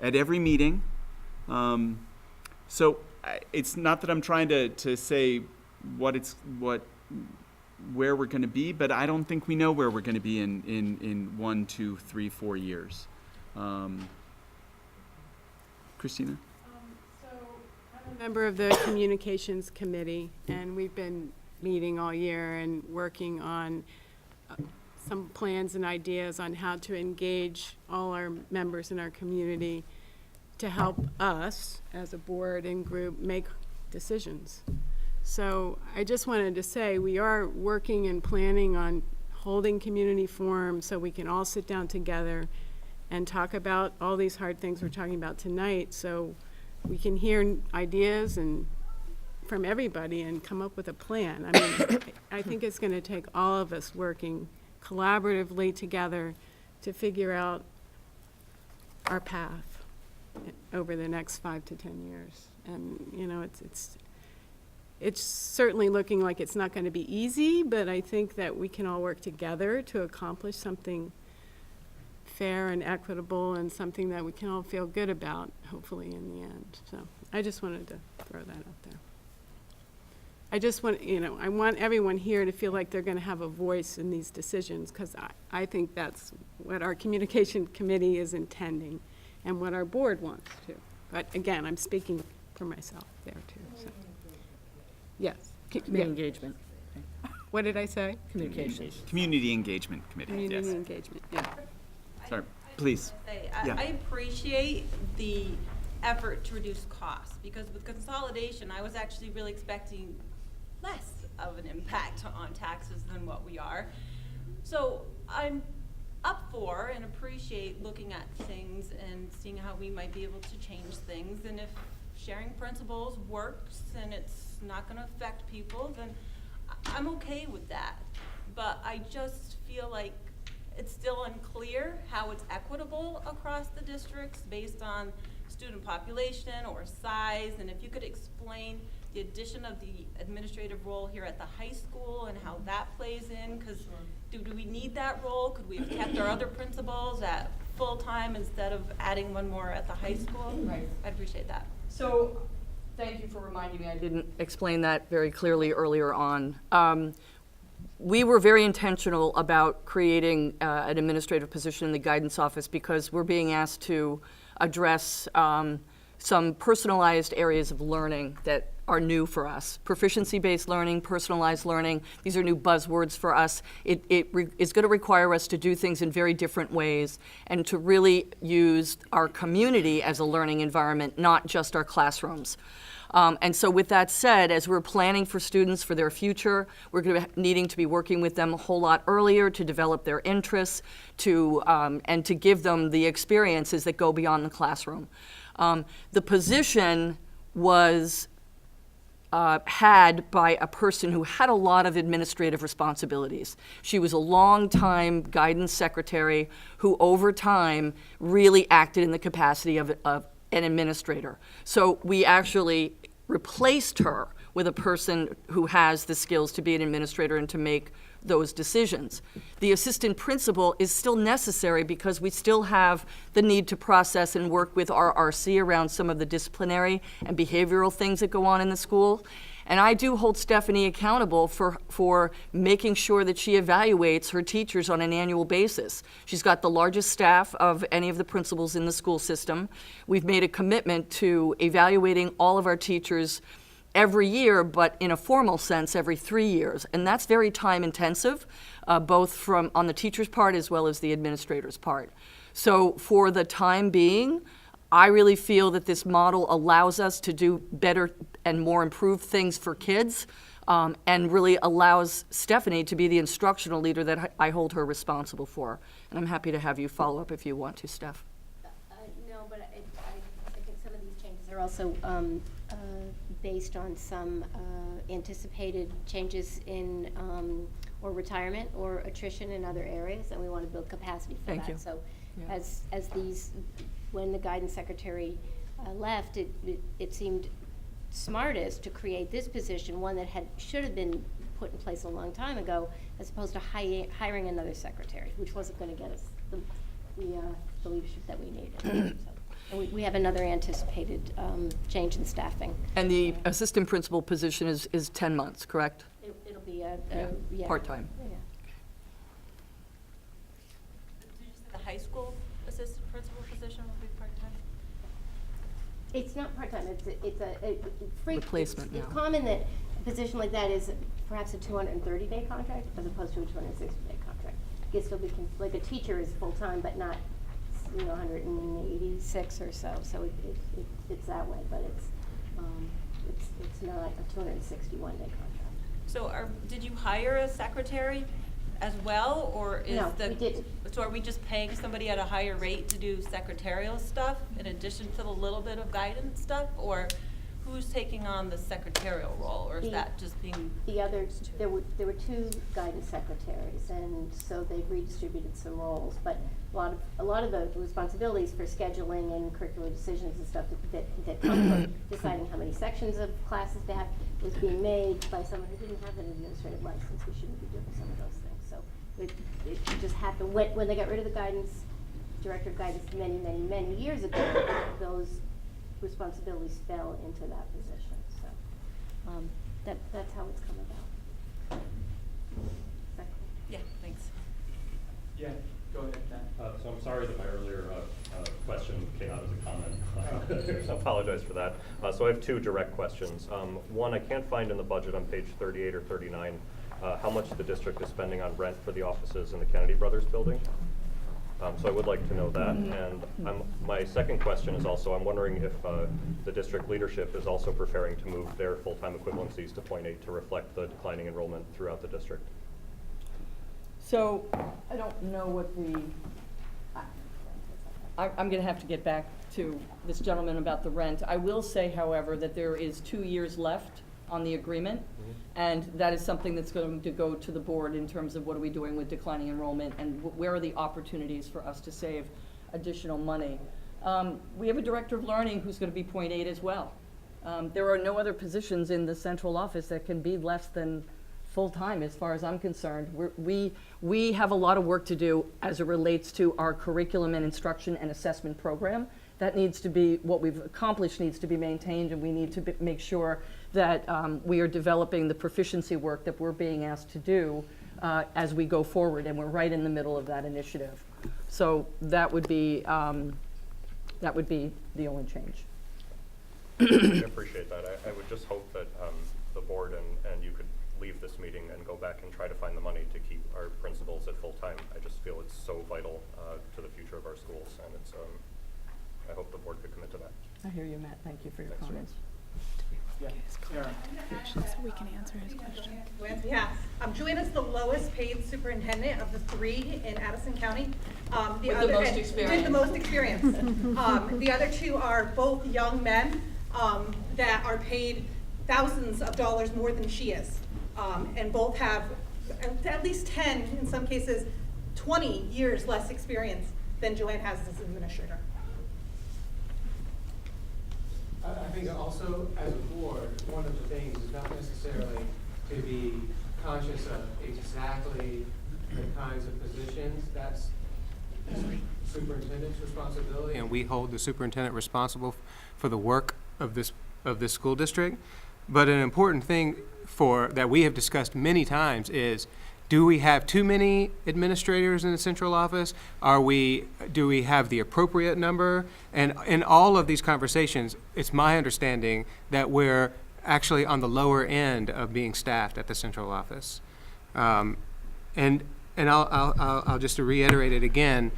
at every meeting. So it's not that I'm trying to say where we're going to be, but I don't think we know where we're going to be in 1, 2, 3, 4 years. Christina? So I'm a member of the Communications Committee, and we've been meeting all year and working on some plans and ideas on how to engage all our members in our community to help us as a board and group make decisions. So I just wanted to say we are working and planning on holding community forums so we can all sit down together and talk about all these hard things we're talking about tonight, so we can hear ideas and from everybody and come up with a plan. I mean, I think it's going to take all of us working collaboratively together to figure out our path over the next 5 to 10 years. And it's certainly looking like it's not going to be easy, but I think that we can all work together to accomplish something fair and equitable and something that we can all feel good about, hopefully, in the end. So I just wanted to throw that out there. I just want, I want everyone here to feel like they're going to have a voice in these decisions, because I think that's what our communication committee is intending and what our board wants to. But again, I'm speaking for myself there too. So. Yes. Community engagement. What did I say? Communications. Community Engagement Committee. Community Yes. engagement, yeah. Sorry, please. Yeah. I appreciate the effort to reduce costs, because with consolidation, I was actually really expecting less of an impact on taxes than what we are. So I'm up for and appreciate looking at things and seeing how we might be able to change things. And if sharing principles works and it's not going to affect people, then I'm okay with that. But I just feel like it's still unclear how it's equitable across the districts based on student population or size. And if you could explain the addition of the administrative role here at the high school and how that plays in, because do we need that role? Could we have kept our other principals at full-time instead of adding one more at the high school? Right. I'd appreciate that. So, thank you for reminding me, I didn't explain that very clearly earlier on. We were very intentional about creating an administrative position in the guidance office because we're being asked to address some personalized areas of learning that are new for us. Proficiency-based learning, personalized learning, these are new buzzwords for us. It is going to require us to do things in very different ways and to really use our community as a learning environment, not just our classrooms. And so with that said, as we're planning for students for their future, we're going to be needing to be working with them a whole lot earlier to develop their interests, and to give them the experiences that go beyond the classroom. The position was had by a person who had a lot of administrative responsibilities. She was a long-time guidance secretary who over time really acted in the capacity of an administrator. So we actually replaced her with a person who has the skills to be an administrator and to make those decisions. The assistant principal is still necessary because we still have the need to process and work with our RC around some of the disciplinary and behavioral things that go on in the school. And I do hold Stephanie accountable for making sure that she evaluates her teachers on an annual basis. She's got the largest staff of any of the principals in the school system. We've made a commitment to evaluating all of our teachers every year, but in a formal sense, every 3 years. And that's very time intensive, both on the teacher's part as well as the administrator's part. So for the time being, I really feel that this model allows us to do better and more improved things for kids, and really allows Stephanie to be the instructional leader that I hold her responsible for. And I'm happy to have you follow up if you want to, Steph. No, but I think some of these changes are also based on some anticipated changes in or retirement or attrition in other areas, and we want to build capacity for Thank that. you. So Yeah. as these, when the guidance secretary left, it seemed smartest to create this position, one that should have been put in place a long time ago, as opposed to hiring another secretary, which wasn't going to get us the leadership that we needed. So, and we have another anticipated change in staffing. And the assistant principal position is 10 months, correct? It'll be yeah. Part-time. Yeah. Did you say the high school assistant principal position will be part-time? It's not part-time, it's a Replacement It's now. common that a position like that is perhaps a 230-day contract as opposed to a 260-day contract. It still be, like a teacher is full-time, but not, 186 or so. So it's that way, but it's not a 261-day contract. So did you hire a secretary as well, or is No, we didn't. So are we just paying somebody at a higher rate to do secretarial stuff in addition to the little bit of guidance stuff, or who's taking on the secretarial role, or is that just being? There were two guidance secretaries, and so they redistributed some roles, but a lot of the responsibilities for scheduling and curricular decisions and stuff that come from deciding how many sections of classes to have was being made by someone who didn't have an administrative license. We shouldn't be doing some of those things. So it just happened when they got rid of the director of guidance many years ago. Those responsibilities fell into that position. So that's how it's come about. Is that cool? Yeah, thanks. Yeah, go ahead, Matt. So I'm sorry that my earlier question came out as a comment. I apologize for that. So I have two direct questions. One, I can't find in the budget on page 38 or 39 how much the district is spending on rent for the offices in the Kennedy Brothers building. So I would like to know that. And my second question is also, I'm wondering if the district leadership is also preparing to move their full-time equivalencies to .8 to reflect the declining enrollment throughout the district. So I don't know what I'm going to have to get back to this gentleman about the rent. I will say, however, that there is 2 years left on the agreement, and that is something that's going to go to the board in terms of what are we doing with declining enrollment and where are the opportunities for us to save additional money. We have a director of learning who's going to be .8 as well. There are no other positions in the central office that can be less than full-time as far as I'm concerned. We have a lot of work to do as it relates to our curriculum and instruction and assessment program. That needs to be, what we've accomplished needs to be maintained, and we need to make sure that we are developing the proficiency work that we're being asked to do as we go forward, and we're right in the middle of that initiative. So that would be the only change. I appreciate that. I would just hope that the board and you could leave this meeting and go back and try to find the money to keep our principals at full time. I just feel it's so vital to the future of our schools, and it's I hope the board could commit to that. I hear you, Matt. Thank you for your Thanks, comments. Yeah, Sarah. So we can answer his question. Yeah, Joanna's the lowest paid superintendent of the three in Addison County. With the most experience. With the most experience. The other two are both young men that are paid thousands of dollars more than she is. And both have at least 10, in some cases, 20 years less experience than Joanne has as administrator. I think also, as a board, one of the things is not necessarily to be conscious of exactly the kinds of positions. That's the superintendent's responsibility, and we hold the superintendent responsible for the work of this school district. But an important thing that we have discussed many times is, do we have too many administrators in the central office? Do we have the appropriate number? And in all of these conversations, it's my understanding that we're actually on the lower end of being staffed at the central office. And I'll just reiterate it again.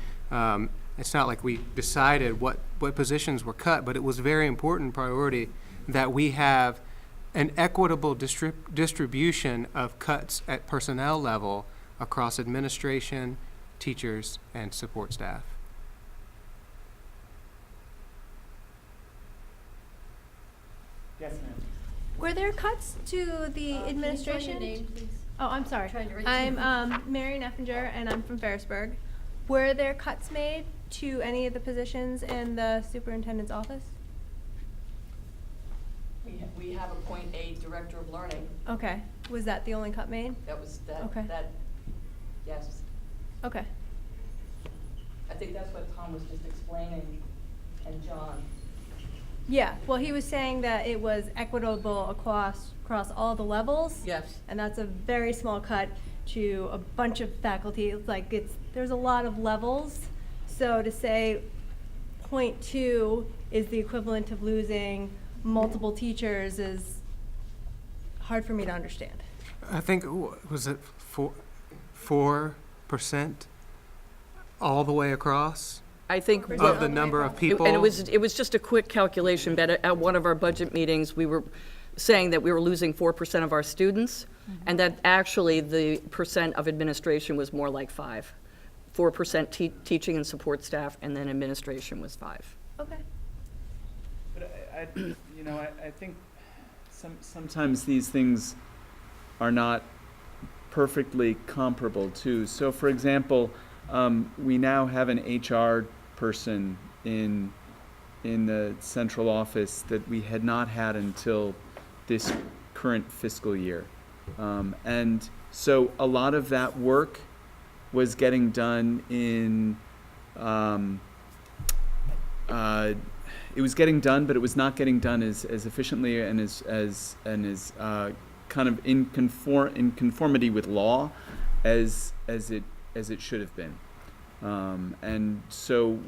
It's not like we decided what positions were cut, but it was a very important priority that we have an equitable distribution of cuts at personnel level across administration, teachers, and support staff. Yes, ma'am. Were there cuts to the administration? Oh, I'm sorry. I'm Mary Neffinger, and I'm from Ferrisburg. Were there cuts made to any of the positions in the superintendent's office? We have a .8 director of learning. Okay. Was that the only cut made? That was that. Okay. Yes. Okay. I think that's what Tom was just explaining, and John. Yeah. Well, he was saying that it was equitable across all the levels. Yes. And that's a very small cut to a bunch of faculty. It's like there's a lot of levels. So to say 0.2 is the equivalent of losing multiple teachers is hard for me to understand. I think, was it 4% all the way across? I think of the number of people. And it was just a quick calculation, but at one of our budget meetings, we were saying that we were losing 4% of our students, and that actually the percent of administration was more like 5. 4% teaching and support staff, and then administration was 5. Okay. But I think sometimes these things are not perfectly comparable too. So for example, we now have an HR person in the central office that we had not had until this current fiscal year. And so a lot of that work was getting done it was getting done, but it was not getting done as efficiently and as kind of in conformity with law as it should have been. And so,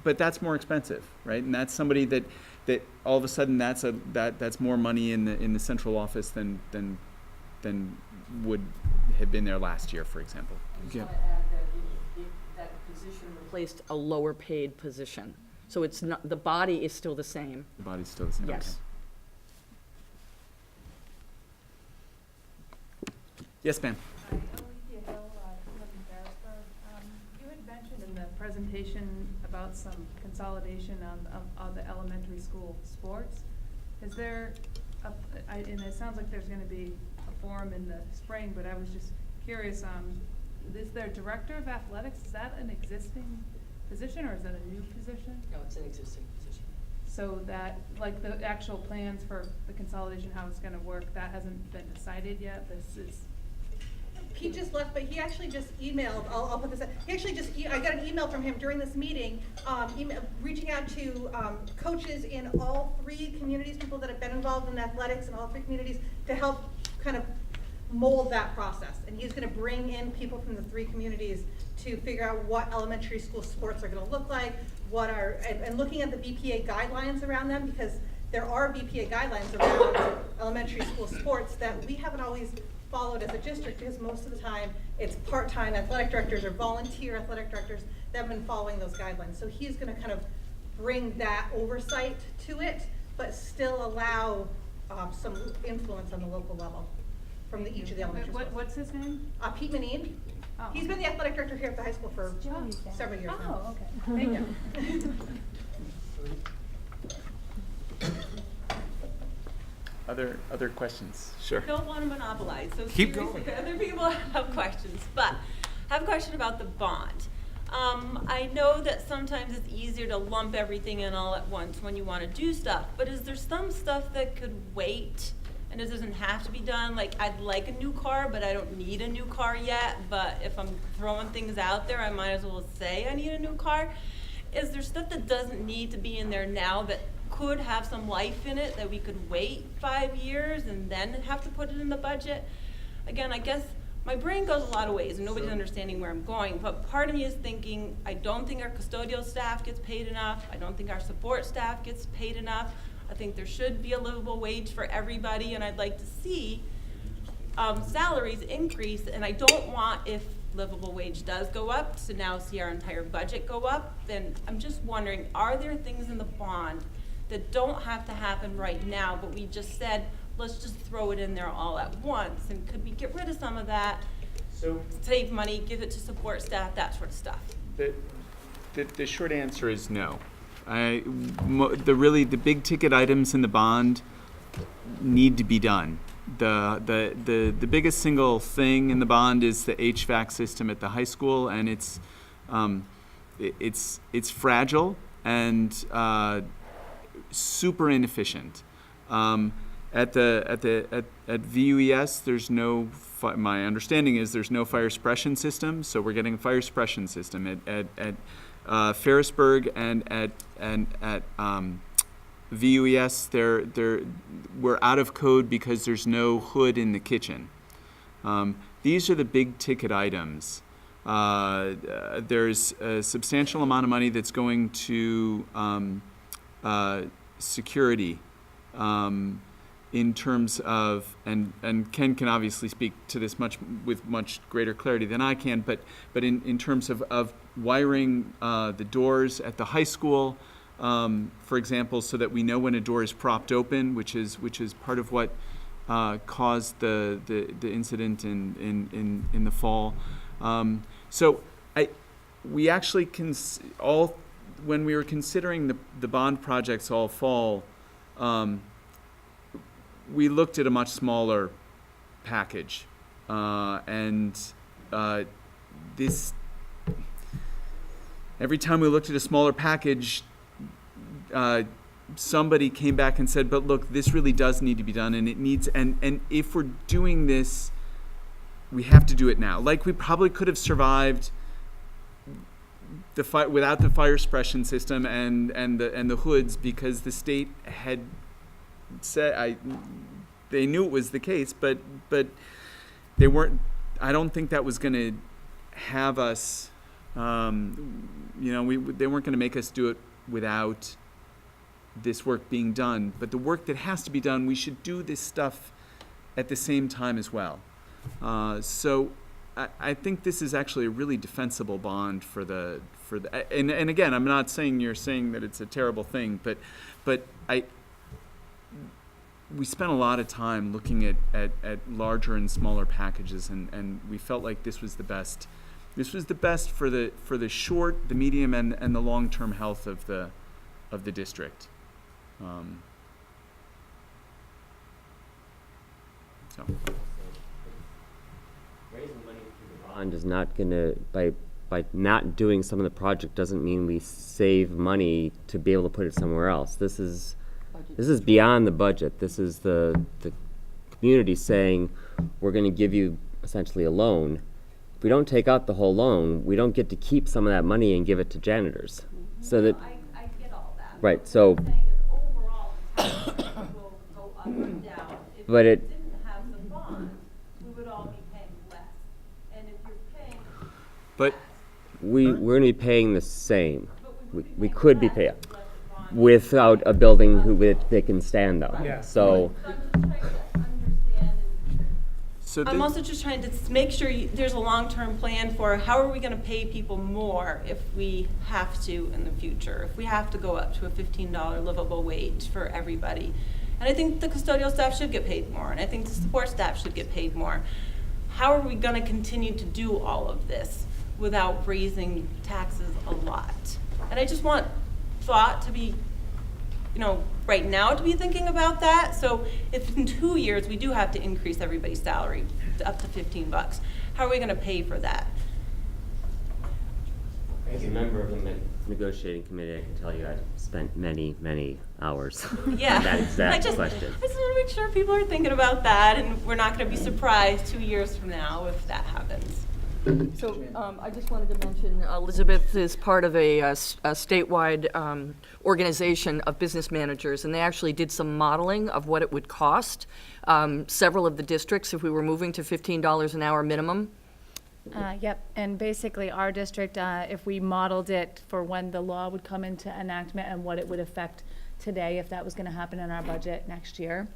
but that's more expensive, right? And that's somebody that all of a sudden that's more money in the central office than would have been there last year, for example. I just want to add that position replaced a lower paid position. So it's not, the body is still the same. The body's still the same. Yes. Okay. Yes, ma'am. You had mentioned in the presentation about some consolidation of the elementary school sports. Is there, and it sounds like there's going to be a forum in the spring, but I was just curious, is there a director of athletics? Is that an existing position, or is that a new position? No, it's an existing position. So that, like, the actual plans for the consolidation, how it's gonna work, that hasn't been decided yet? This is... He just left, but he actually just emailed, I'll put this, he actually just, I got an email from him during this meeting, reaching out to coaches in all 3 communities, people that have been involved in athletics in all 3 communities, to help kind of mold that process. And he's gonna bring in people from the 3 communities to figure out what elementary school sports are gonna look like, and looking at the BPA guidelines around them, because there are BPA guidelines around elementary school sports that we haven't always followed as a district, because most of the time it's part-time athletic directors or volunteer athletic directors that have been following those guidelines. So he's gonna kind of bring that oversight to it, but still allow some influence on the local level from each of the elementary schools. What's his name? Pete Manine. Oh. He's been the athletic director here at the high school for several years now. Oh, okay. Thank you. Other questions? Sure. Don't want to monopolize, so Keep seriously, going. other people have questions, but I have a question about the bond. I know that sometimes it's easier to lump everything in all at once when you want to do stuff, but is there some stuff that could wait and it doesn't have to be done? Like, I'd like a new car, but I don't need a new car yet, but if I'm throwing things out there, I might as well say I need a new car. Is there stuff that doesn't need to be in there now that could have some life in it, that we could wait 5 years and then have to put it in the budget. Again, I guess my brain goes a lot of ways and nobody's understanding where I'm going, but part of me is thinking, I don't think our custodial staff gets paid enough. I don't think our support staff gets paid enough. I think there should be a livable wage for everybody, and I'd like to see salaries increase, and I don't want, if livable wage does go up, to now see our entire budget go up. Then I'm just wondering, are there things in the bond that don't have to happen right now, but we just said, let's just throw it in there all at once, and could we get rid of some of that, So save money, give it to support staff, that sort of stuff? the short answer is no. The big ticket items in the bond need to be done. The biggest single thing in the bond is the HVAC system at the high school, and it's fragile and super inefficient. At VUES, there's no. My understanding is there's no fire suppression system, so we're getting a fire suppression system at Ferrisburg and at VUES. We're out of code because there's no hood in the kitchen. These are the big ticket items. There's a substantial amount of money that's going to security in terms of, and Ken can obviously speak to this with much greater clarity than I can, but in terms of wiring the doors at the high school, for example, so that we know when a door is propped open, which is part of what caused the incident in the fall. So we actually when we were considering the bond projects all fall, we looked at a much smaller package, and every time we looked at a smaller package, somebody came back and said, but look, this really does need to be done, and it needs, and if we're doing this, we have to do it now. Like, we probably could have survived without the fire suppression system and the hoods, because the state had said, they knew it was the case, but they weren't. I don't think that was going to have us. They weren't going to make us do it without this work being done. But the work that has to be done, we should do this stuff at the same time as well. So I think this is actually a really defensible bond for the and again, I'm not saying you're saying that it's a terrible thing, but we spent a lot of time looking at larger and smaller packages, and we felt like this was the best. This was the best for the short, the medium, and the long-term health of the district. So. Raising money through the bond is not going to, by not doing some of the project, doesn't mean we save money to be able to put it somewhere else. This is beyond the budget. This is the community saying, we're going to give you essentially a loan. If we don't take out the whole loan, we don't get to keep some of that money and give it to janitors. So that I get all that. right. So, What I'm saying is overall, the tax will go up or down. If but we it. didn't have the bond, we would all be paying less. And if you're paying But we're going to be paying the same. We could be paying without a building that can stand though. Yeah. So. I'm also just trying to make sure there's a long-term plan for how are we going to pay people more if we have to in the future, if we have to go up to a $15 livable wage for everybody. And I think the custodial staff should get paid more, and I think the support staff should get paid more. How are we going to continue to do all of this without raising taxes a lot? And I just want thought to be, right now to be thinking about that. So if in 2 years we do have to increase everybody's salary to up to $15, how are we going to pay for that? As a member of the negotiating committee, I can tell you I've spent many, many hours on that exact question. I just want to make sure people are thinking about that, and we're not going to be surprised 2 years from now if that happens. So I just wanted to mention, Elizabeth is part of a statewide organization of business managers, and they actually did some modeling of what it would cost several of the districts if we were moving to $15 an hour minimum. Yep, and basically our district, if we modeled it for when the law would come into enactment and what it would affect today, if that was gonna happen in our budget next year,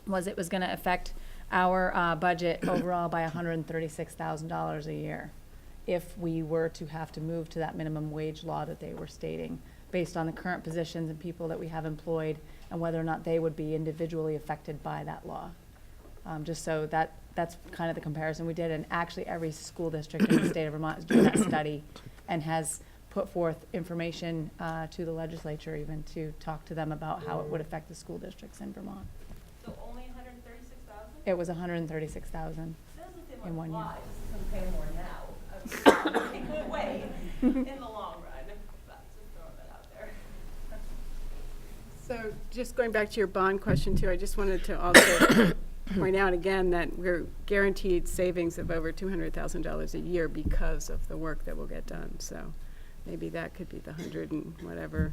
was it was gonna affect our budget overall by $136,000 a year if we were to have to move to that minimum wage law that they were stating, based on the current positions and people that we have employed and whether or not they would be individually affected by that law. Just so that's kind of the comparison we did, and actually every school district in the state of Vermont is doing that study and has put forth information to the legislature even to talk to them about how it would affect the school districts in Vermont. So only 136,000? It was 136,000 in 1 year. Just pay more now. Way in the long run. But just throwing that out there. So just going back to your bond question too, I just wanted to also point out again that we're guaranteed savings of over $200,000 a year because of the work that will get done. So maybe that could be the 100 and whatever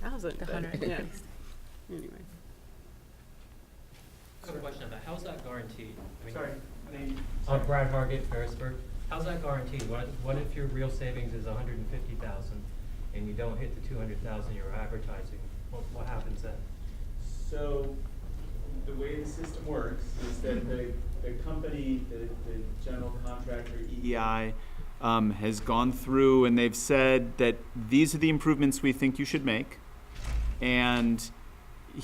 thousand. The 100. Yeah. Anyway. I have a question about how's that guaranteed? I mean, Sorry, name. Brad Hargett, Ferrisburg. How's that guaranteed? What if your real savings is 150,000 and you don't hit the 200,000 you're advertising? What happens then? So the way the system works is that the company, the general contractor, EEI, has gone through and they've said that these are the improvements we think you should make, and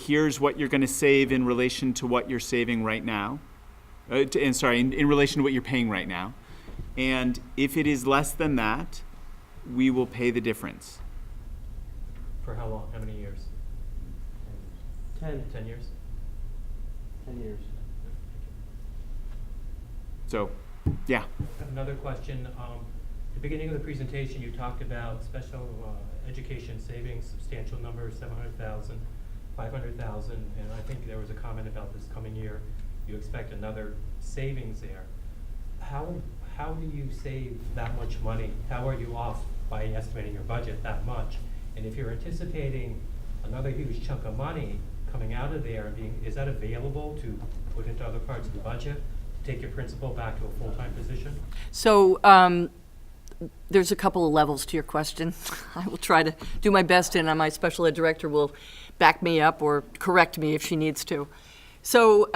here's what you're going to save in relation to what you're saving right now. In relation to what you're paying right now. And if it is less than that, we will pay the difference. For how long? How many years? 10 years? 10 years. So, yeah. Another question. At the beginning of the presentation, you talked about special education savings, substantial number, 700,000, 500,000, and I think there was a comment about this coming year. You expect another savings there. How do you save that much money? How are you off by estimating your budget that much? And if you're anticipating another huge chunk of money coming out of there, is that available to put into other parts of the budget to take your principal back to a full-time position? So there's a couple of levels to your question. I will try to do my best, and my special ed director will back me up or correct me if she needs to. So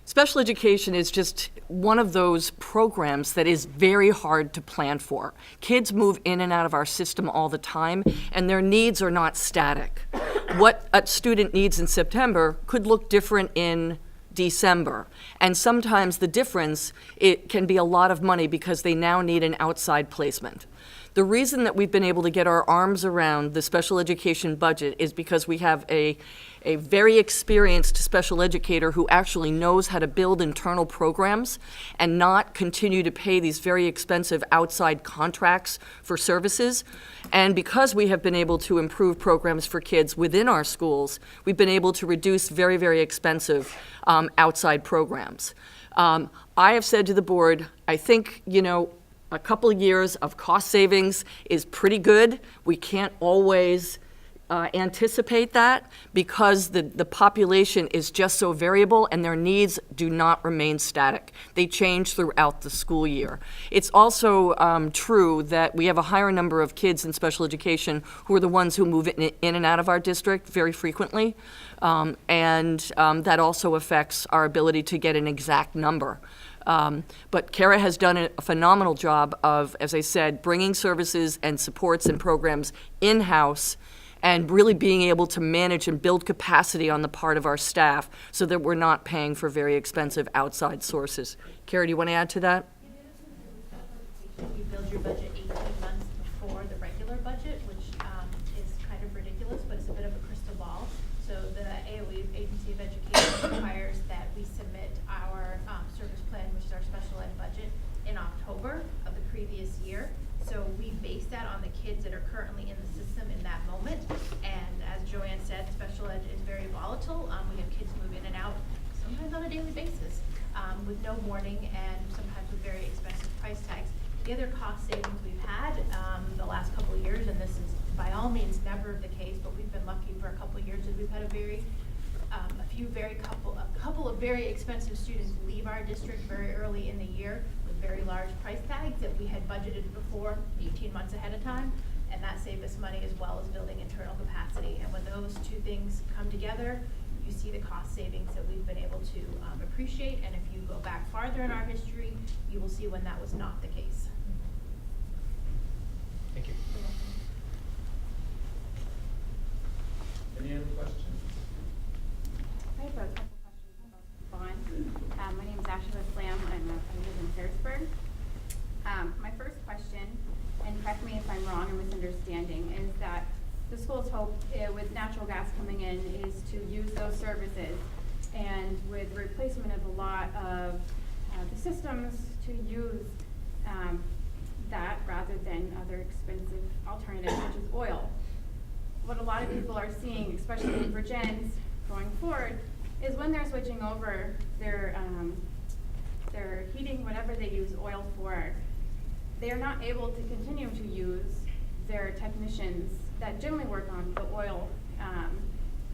special education is just one of those programs that is very hard to plan for. Kids move in and out of our system all the time, and their needs are not static. What a student needs in September could look different in December. And sometimes the difference, it can be a lot of money because they now need an outside placement. The reason that we've been able to get our arms around the special education budget is because we have a very experienced special educator who actually knows how to build internal programs and not continue to pay these very expensive outside contracts for services. And because we have been able to improve programs for kids within our schools, we've been able to reduce very, very expensive outside programs. I have said to the board, I think, a couple of years of cost savings is pretty good. We can't always anticipate that because the population is just so variable and their needs do not remain static. They change throughout the school year. It's also true that we have a higher number of kids in special education who are the ones who move in and out of our district very frequently, and that also affects our ability to get an exact number. But Kara has done a phenomenal job of, as I said, bringing services and supports and programs in-house and really being able to manage and build capacity on the part of our staff so that we're not paying for very expensive outside sources. Kara, do you want to add to that? You build your budget 18 months before the regular budget, which is kind of ridiculous, but it's a bit of a crystal ball. So the AOE, Agency of Education, requires that we submit our service plan, which is our special ed budget, in October of the previous year. So we base that on the kids that are currently in the system in that moment. And as Joanne said, special ed is very volatile. We have kids move in and out, sometimes on a daily basis, with no warning and sometimes with very expensive price tags. The other cost savings we've had the last couple of years, and this is by all means never the case, but we've been lucky for a couple of years, is we've had a couple of very expensive students leave our district very early in the year with very large price tags that we had budgeted before 18 months ahead of time, and that saved us money as well as building internal capacity. And when those two things come together, you see the cost savings that we've been able to appreciate, and if you go back farther in our history, you will see when that was not the case. Thank you. Any other questions? I have a couple questions about the bond. My name is Ashley Slam. I live in Harrisburg. My first question, and correct me if I'm wrong or misunderstanding, is that the school's hope with natural gas coming in is to use those services, and with replacement of a lot of the systems, to use that rather than other expensive alternatives such as oil. What a lot of people are seeing, especially for gens going forward, is when they're switching over their heating, whatever they use oil for, they are not able to continue to use their technicians that generally work on the oil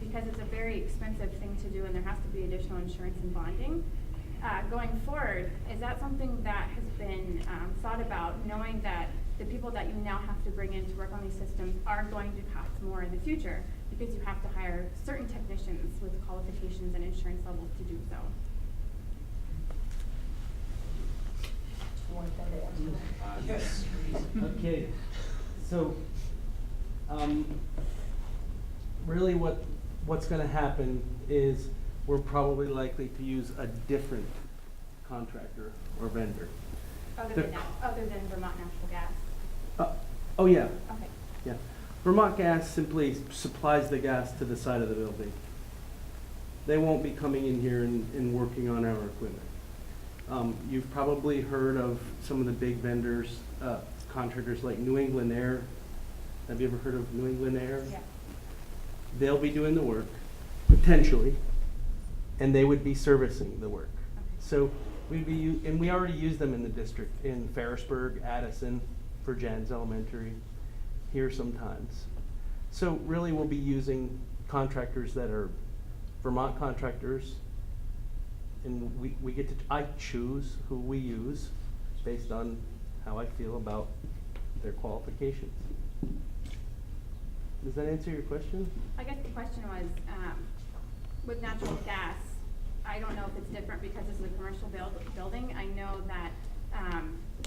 because it's a very expensive thing to do, and there has to be additional insurance and bonding. Going forward, is that something that has been thought about, knowing that the people that you now have to bring in to work on these systems are going to cost more in the future because you have to hire certain technicians with qualifications and insurance levels to do so? Yes. Okay. So, really what's going to happen is we're probably likely to use a different contractor or vendor. Other than Vermont Natural Gas? Oh, yeah. Okay. Yeah. Vermont Gas simply supplies the gas to the side of the building. They won't be coming in here and working on our equipment. You've probably heard of some of the big vendors, contractors like New England Air. Have you ever heard of New England Air? Yeah. They'll be doing the work, potentially, and they would be servicing the work. Okay. So and we already use them in the district, in Ferrisburg, Addison, for Jan's Elementary, here sometimes. So really we'll be using contractors that are Vermont contractors, and we get to, I choose who we use based on how I feel about their qualifications. Does that answer your question? I guess the question was, with natural gas, I don't know if it's different because this is a commercial building. I know that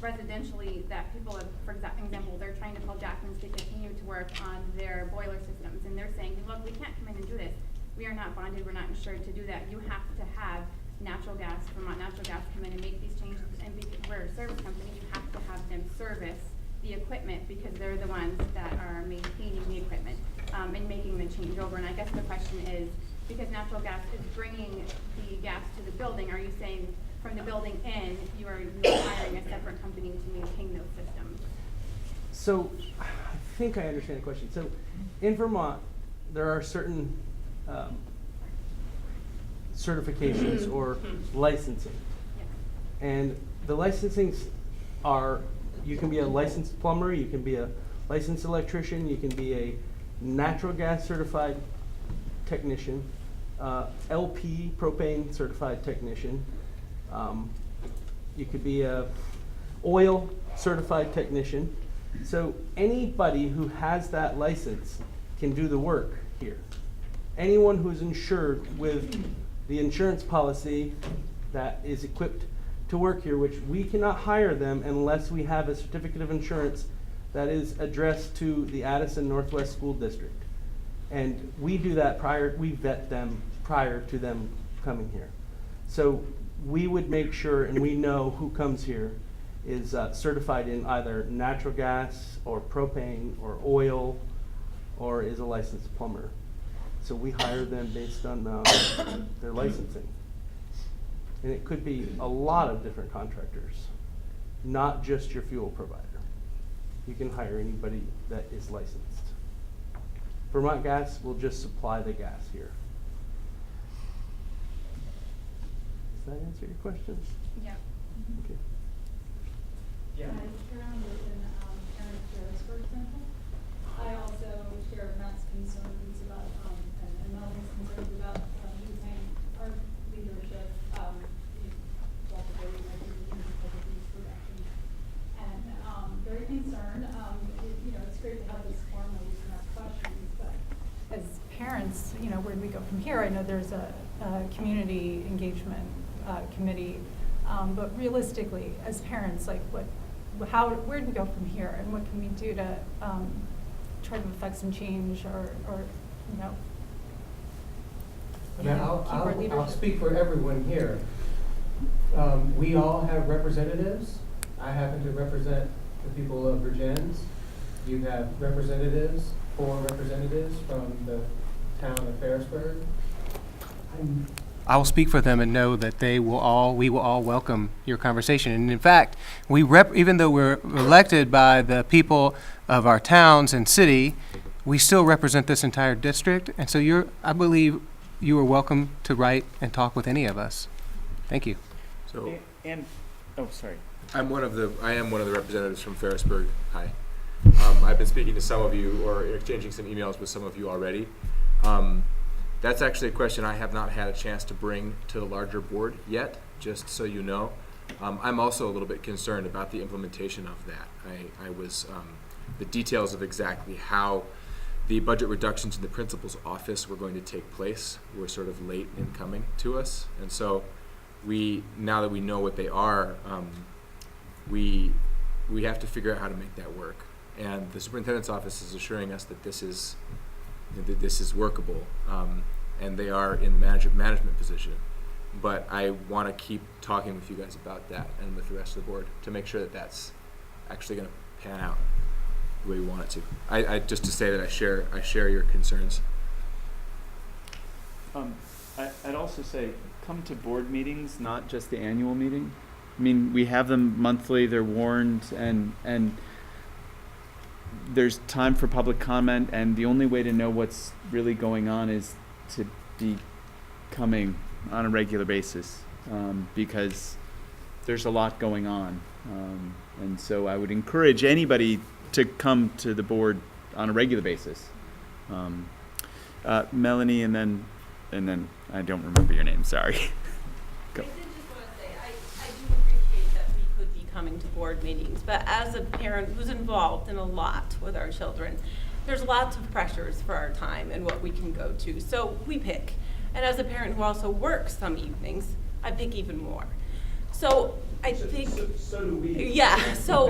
residentially that people have, for example, they're trying to call Jackson's to continue to work on their boiler systems, and they're saying, look, we can't come in and do this. We are not bonded, we're not insured to do that. You have to have natural gas, Vermont Natural Gas, come in and make these changes, and we're a service company, you have to have them service the equipment because they're the ones that are maintaining the equipment and making the changeover. And I guess the question is, because natural gas is bringing the gas to the building, are you saying from the building in, you are hiring a separate company to maintain those systems? So I think I understand the question. So in Vermont, there are certain certifications or licensing. Yeah. And the licensings are, you can be a licensed plumber, you can be a licensed electrician, you can be a natural gas certified technician, LP propane certified technician. You could be a oil certified technician. So anybody who has that license can do the work here. Anyone who's insured with the insurance policy that is equipped to work here, which we cannot hire them unless we have a certificate of insurance that is addressed to the Addison Northwest School District. And we do that we vet them prior to them coming here. So we would make sure, and we know who comes here is certified in either natural gas or propane or oil or is a licensed plumber. So we hire them based on their licensing. And it could be a lot of different contractors, not just your fuel provider. You can hire anybody that is licensed. Vermont Gas will just supply the gas here. Does that answer your question? Yeah. Okay. Yeah. I also share Matt's concerns about, and Melanie's concerns about using our leadership, cultivating our these productions. And very concerned, it's great to have this forum where we can ask questions, but as parents, where do we go from here? I know there's a community engagement committee, but realistically, as parents, like where do we go from here, and what can we do to try to affect some change, or I mean, keep our I'll leadership? speak for everyone here. We all have representatives. I happen to represent the people of Virgins. You have representatives, 4 representatives from the town of Ferrisburg. I will speak for them and know that we will all welcome your conversation. And in fact, even though we're elected by the people of our towns and city, we still represent this entire district. And so I believe you are welcome to write and talk with any of us. Thank you. So, sorry. I am one of the representatives from Ferrisburg. Hi. I've been speaking to some of you or exchanging some emails with some of you already. That's actually a question I have not had a chance to bring to the larger board yet, just so you know. I'm also a little bit concerned about the implementation of that. The details of exactly how the budget reductions in the principal's office were going to take place were sort of late in coming to us. And so now that we know what they are, we have to figure out how to make that work. And the superintendent's office is assuring us that this is workable, and they are in the management position. But I want to keep talking with you guys about that and with the rest of the board to make sure that that's actually going to pan out the way we want it to. I just to say that I share your concerns. I'd also say come to board meetings, not just the annual meeting. I mean, we have them monthly, they're warned, and there's time for public comment, and the only way to know what's really going on is to be coming on a regular basis, because there's a lot going on. And so I would encourage anybody to come to the board on a regular basis. Melanie, and then I don't remember your name, sorry. Go. I did just want to say, I do appreciate that we could be coming to board meetings, but as a parent who's involved in a lot with our children, there's lots of pressures for our time and what we can go to, so we pick. And as a parent who also works some evenings, I pick even more. So I think... So do we. Yeah, so...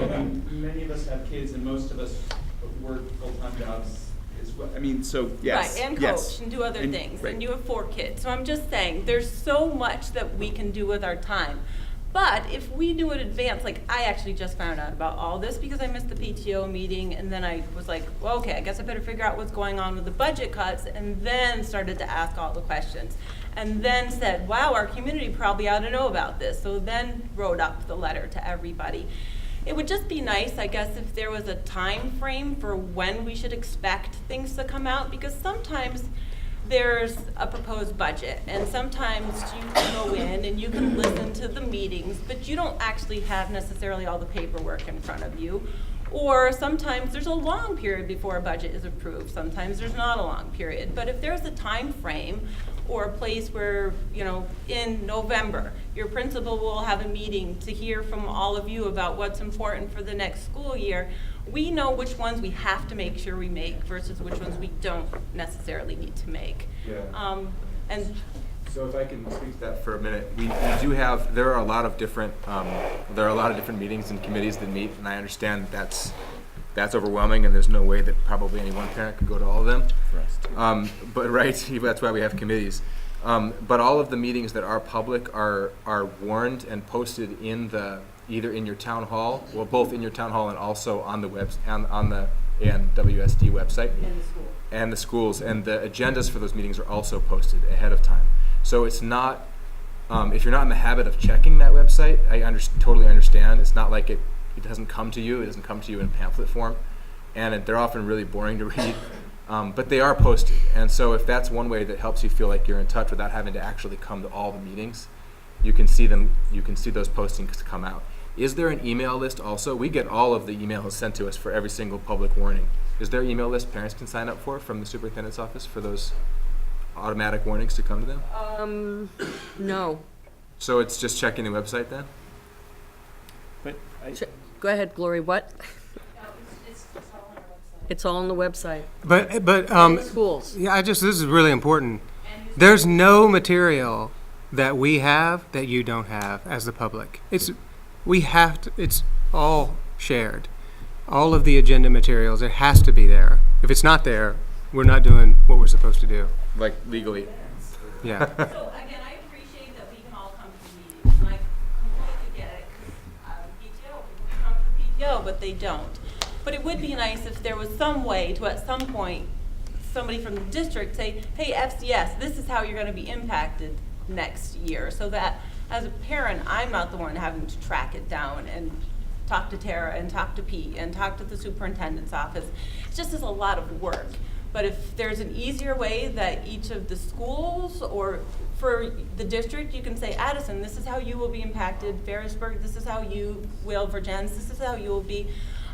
Many of us have kids, and most of us work full-time jobs as well. I mean, so yes. Right, and coach yes. and do other things. Right. And you have 4 kids. So I'm just saying, there's so much that we can do with our time. But if we knew in advance, like I actually just found out about all this because I missed the PTO meeting, and then I was like, well, okay, I guess I better figure out what's going on with the budget cuts, and then started to ask all the questions. And then said, wow, our community probably ought to know about this. So then wrote up the letter to everybody. It would just be nice, I guess, if there was a time frame for when we should expect things to come out, because sometimes there's a proposed budget, and sometimes you can go in and you can listen to the meetings, but you don't actually have necessarily all the paperwork in front of you. Or sometimes there's a long period before a budget is approved. Sometimes there's not a long period. But if there's a time frame or a place where, in November, your principal will have a meeting to hear from all of you about what's important for the next school year, we know which ones we have to make sure we make versus which ones we don't necessarily need to make. Yeah. And so if I can speak to that for a minute, we do have, there are a lot of different meetings and committees that meet, and I understand that's overwhelming, and there's no way that probably any one parent could go to all of them. For us too. But right, that's why we have committees. But all of the meetings that are public are warned and posted either in your town hall, well, both in your town hall and also on the on the ANWSD website. And the schools. And the agendas for those meetings are also posted ahead of time. So it's not, if you're not in the habit of checking that website, I totally understand. It's not like it doesn't come to you. It doesn't come to you in pamphlet form. And they're often really boring to read. But they are posted. And so if that's one way that helps you feel like you're in touch without having to actually come to all the meetings, you can see those postings come out. Is there an email list also? We get all of the emails sent to us for every single public warning. Is there an email list parents can sign up for from the superintendent's office for those automatic warnings to come to them? No. So it's just checking the website then? But Go ahead, Glory, what? It's all on the website. But Schools. yeah, this is really important. There's no material that we have that you don't have as the public. It's all shared. All of the agenda materials, it has to be there. If it's not there, we're not doing what we're supposed to do. Like legally? Yeah. So again, I appreciate that we can all come to meetings, and I completely get it, because PTO, people come to the PTO, but they don't. But it would be nice if there was some way to, at some point, somebody from the district say, hey, FCS, this is how you're going to be impacted next year, so that as a parent, I'm not the one having to track it down and talk to Tara and talk to Pete and talk to the superintendent's office. It just is a lot of work. But if there's an easier way that each of the schools or for the district, you can say, Addison, this is how you will be impacted. Ferrisburg, this is how you will. Virgins, this is how you will be.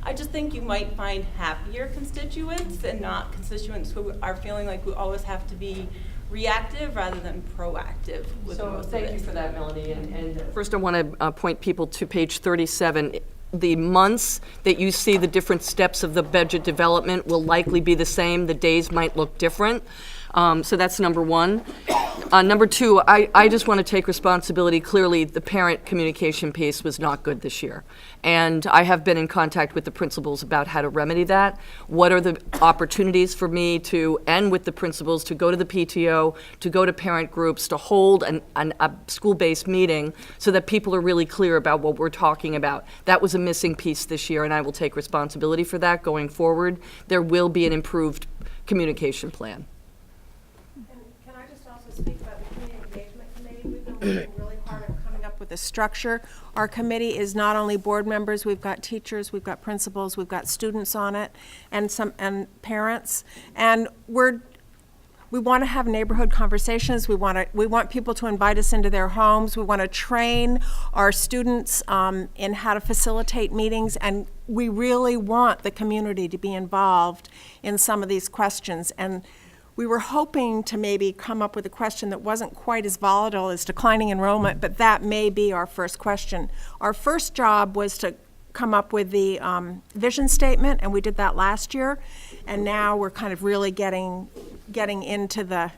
I just think you might find happier constituents and not constituents who are feeling like we always have to be reactive rather than proactive with So most of thank you it. for that, Melanie. And first I want to point people to page 37. The months that you see the different steps of the budget development will likely be the same. The days might look different. So that's number one. Number two, I just want to take responsibility. Clearly, the parent communication piece was not good this year. And I have been in contact with the principals about how to remedy that. What are the opportunities for me to, and with the principals, to go to the PTO, to go to parent groups, to hold a school-based meeting so that people are really clear about what we're talking about. That was a missing piece this year, and I will take responsibility for that going forward. There will be an improved communication plan. Can I just also speak about the community engagement committee? We've been working really hard at coming up with a structure. Our committee is not only board members, we've got teachers, we've got principals, we've got students on it, and parents. And we want to have neighborhood conversations. We want people to invite us into their homes. We want to train our students in how to facilitate meetings, and we really want the community to be involved in some of these questions. And we were hoping to maybe come up with a question that wasn't quite as volatile as declining enrollment, but that may be our first question. Our first job was to come up with the vision statement, and we did that last year. And now we're kind of really getting into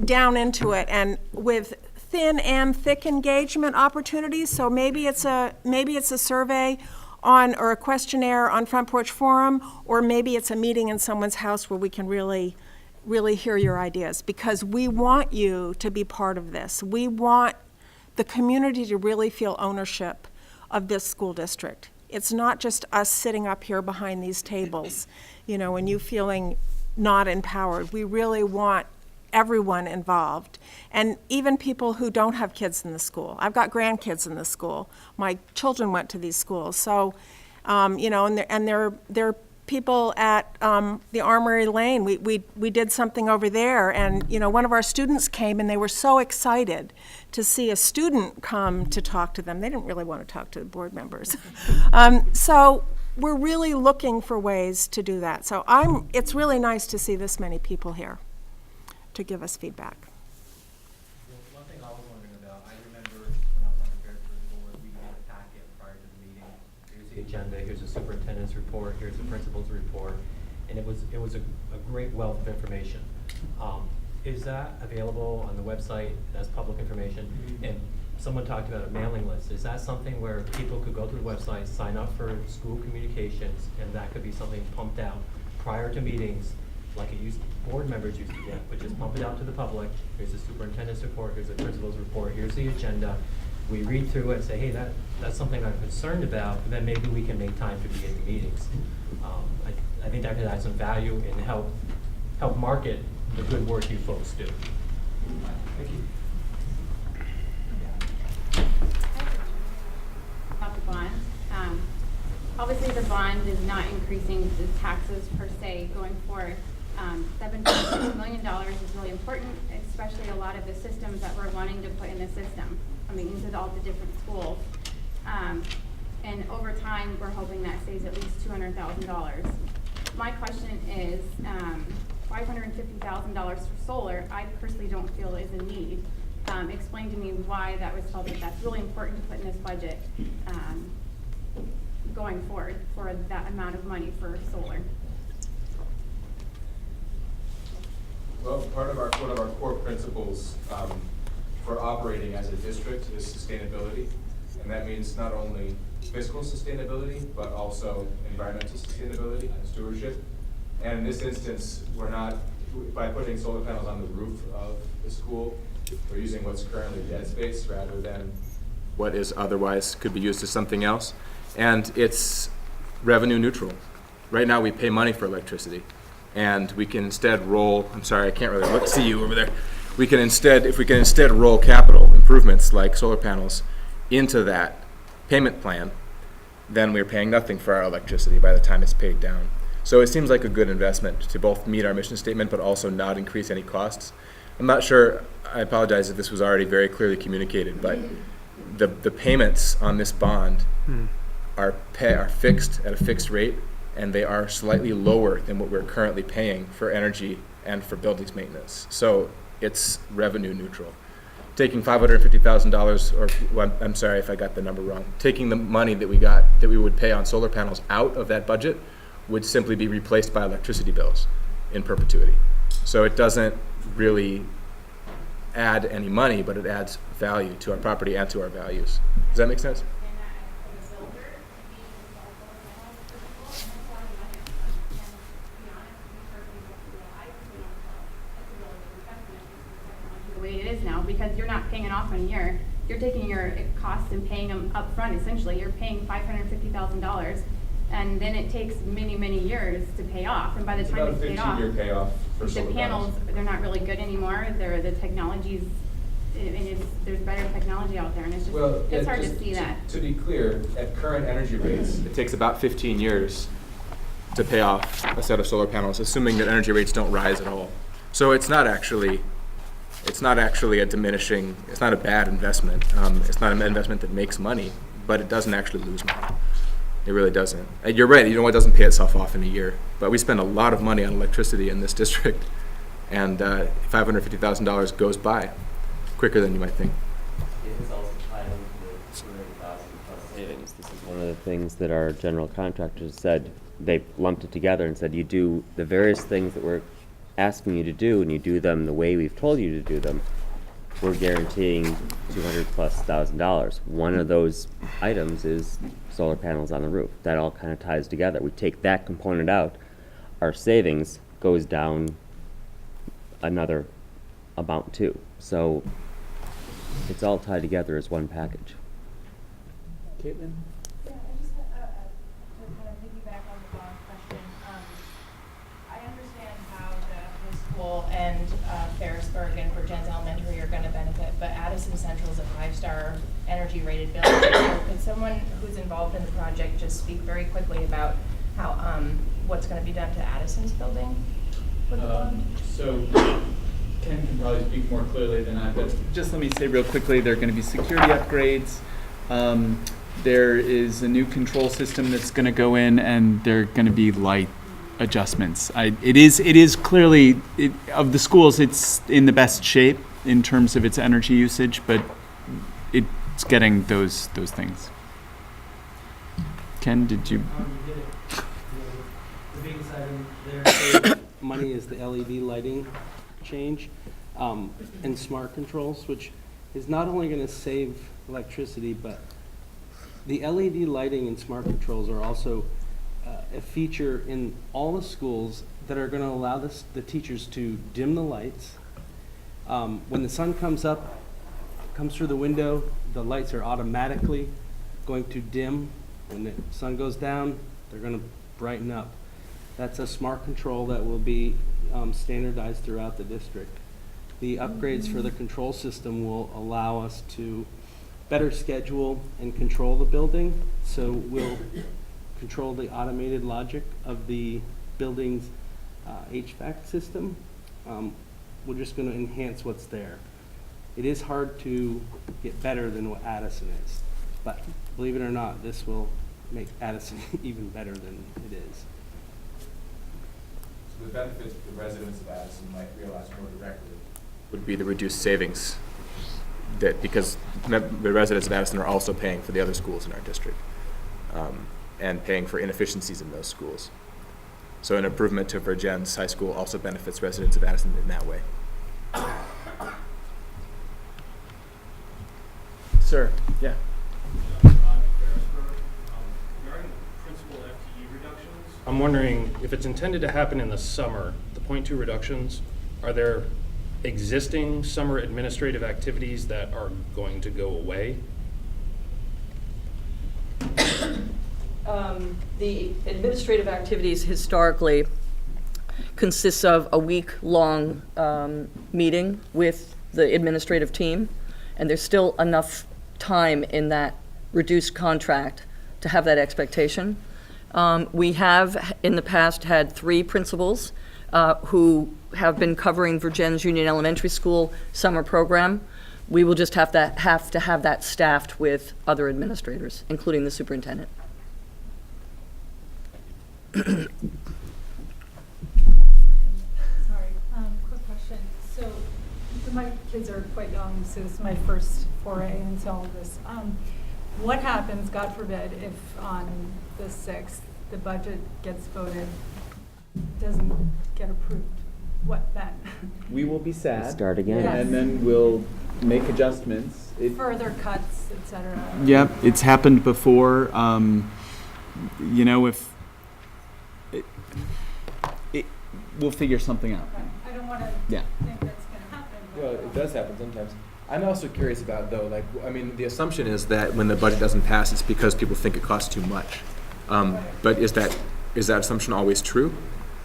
down into it, and with thin and thick engagement opportunities. So maybe it's a survey or a questionnaire on Front Porch Forum, or maybe it's a meeting in someone's house where we can really hear your ideas, because we want you to be part of this. We want the community to really feel ownership of this school district. It's not just us sitting up here behind these tables, and you feeling not empowered. We really want everyone involved, and even people who don't have kids in the school. I've got grandkids in the school. My children went to these schools, so and they're people at the Armory Lane. We did something over there, and one of our students came, and they were so excited to see a student come to talk to them. They didn't really want to talk to the board members. So we're really looking for ways to do that. So it's really nice to see this many people here to give us feedback. One thing I was wondering about, I remember when I was on the Ferrisburg board, we had a packet prior to the meeting. Here's the agenda, here's the superintendent's report, here's the principal's report, and it was a great wealth of information. Is that available on the website as public information? And someone talked about a mailing list. Is that something where people could go to the website, sign up for school communications, and that could be something pumped out prior to meetings, like board members used to get, but just pump it out to the public? Here's the superintendent's report, here's the principal's report, here's the agenda. We read through it and say, hey, that's something I'm concerned about, and then maybe we can make time to be at the meetings. I think that could add some value and help market the good work you folks do. Thank you. About the bond. Obviously, the bond is not increasing the taxes per se going forward. $7.6 million is really important, especially a lot of the systems that we're wanting to put in the system. I mean, into all the different schools. And over time, we're hoping that saves at least $200,000. My question is, $550,000 for solar, I personally don't feel is a need. Explain to me why that was felt that that's really important to put in this budget going forward for that amount of money for solar. Well, one of our core principles for operating as a district is sustainability, and that means not only fiscal sustainability, but also environmental sustainability and stewardship. And in this instance, we're not, by putting solar panels on the roof of the school, we're using what's currently dead space rather than what is otherwise could be used as something else. And it's revenue neutral. Right now, we pay money for electricity, and we can instead roll, I'm sorry, I can't really see you over there. We can instead, if we can instead roll capital improvements like solar panels into that payment plan, then we're paying nothing for our electricity by the time it's paid down. So it seems like a good investment to both meet our mission statement but also not increase any costs. I'm not sure, I apologize if this was already very clearly communicated, but the payments on this bond are fixed at a fixed rate, and they are slightly lower than what we're currently paying for energy and for buildings maintenance. So it's revenue neutral. Taking $550,000, or well, I'm sorry if I got the number wrong, taking the money that we would pay on solar panels out of that budget would simply be replaced by electricity bills in perpetuity. So it doesn't really add any money, but it adds value to our property and to our values. Does that make sense? The way it is now, because you're not paying it off in a year. You're taking your costs and paying them up front, essentially. You're paying $550,000, and then it takes many, many years to pay off. And by the time it's paid off, about a 15-year payoff for solar the panels, they're not really good anymore. The technology's, there's better technology out there, and it's just, it's hard to see that. To be clear, at current energy rates, it takes about 15 years to pay off a set of solar panels, assuming that energy rates don't rise at all. So it's not actually a diminishing, it's not a bad investment. It's not an investment that makes money, but it doesn't actually lose money. It really doesn't. And you're right, it doesn't pay itself off in a year, but we spend a lot of money on electricity in this district, and $550,000 goes by quicker than you might think. It is also tied into the 200,000 plus savings. This is one of the things that our general contractors said. They lumped it together and said, you do the various things that we're asking you to do, and you do them the way we've told you to do them, we're guaranteeing $200,000+. One of those items is solar panels on the roof. That all kind of ties together. We take that component out, our savings goes down another amount too. So it's all tied together as one package. Caitlin? Yeah, I just, to kind of piggyback on the bond question, I understand how the school and Ferrisburg and Virgins Elementary are going to benefit, but Addison Central is a 5-star energy rated building. So could someone who's involved in the project just speak very quickly about how what's going to be done to Addison's building with the bond? So Ken can probably speak more clearly than I, but just let me say real quickly, there are going to be security upgrades. There is a new control system that's going to go in, and there are going to be light adjustments. It is clearly, of the schools, it's in the best shape in terms of its energy usage, but it's getting those things. Ken, did you? You did it. The biggest item there, money is the LED lighting change and smart controls, which is not only going to save electricity, but the LED lighting and smart controls are also a feature in all the schools that are going to allow the teachers to dim the lights. When the sun comes through the window, the lights are automatically going to dim. When the sun goes down, they're going to brighten up. That's a smart control that will be standardized throughout the district. The upgrades for the control system will allow us to better schedule and control the building. So we'll control the automated logic of the building's HVAC system. We're just going to enhance what's there. It is hard to get better than what Addison is. But believe it or not, this will make Addison even better than it is. So the benefits the residents of Addison might realize more directly would be the reduced savings, that because the residents of Addison are also paying for the other schools in our district, and paying for inefficiencies in those schools. So an improvement to Virgin's high school also benefits residents of Addison in that way. Sir, yeah. I'm wondering if it's intended to happen in the summer, the .2 reductions, are there existing summer administrative activities that are going to go away? The administrative activities historically consists of a week-long meeting with the administrative team, and there's still enough time in that reduced contract to have that expectation. We have, in the past, had 3 principals who have been covering Virgin's Union Elementary School summer program. We will just have to have that staffed with other administrators, including the superintendent. Sorry, quick question. So my kids are quite young, so this is my first foray into all of this. What happens, God forbid, if on the 6th the budget gets voted, doesn't get approved? What then? We will be sad. Start again. Yes. And then we'll make adjustments. Further cuts, et cetera. Yep, it's happened before. You know, if we'll figure something out. I don't want to Yeah. think that's going to happen. but- Well, it does happen sometimes. I'm also curious about, though, like, I mean, the assumption is that when the budget doesn't pass, it's because people think it costs too much. But is that assumption always true?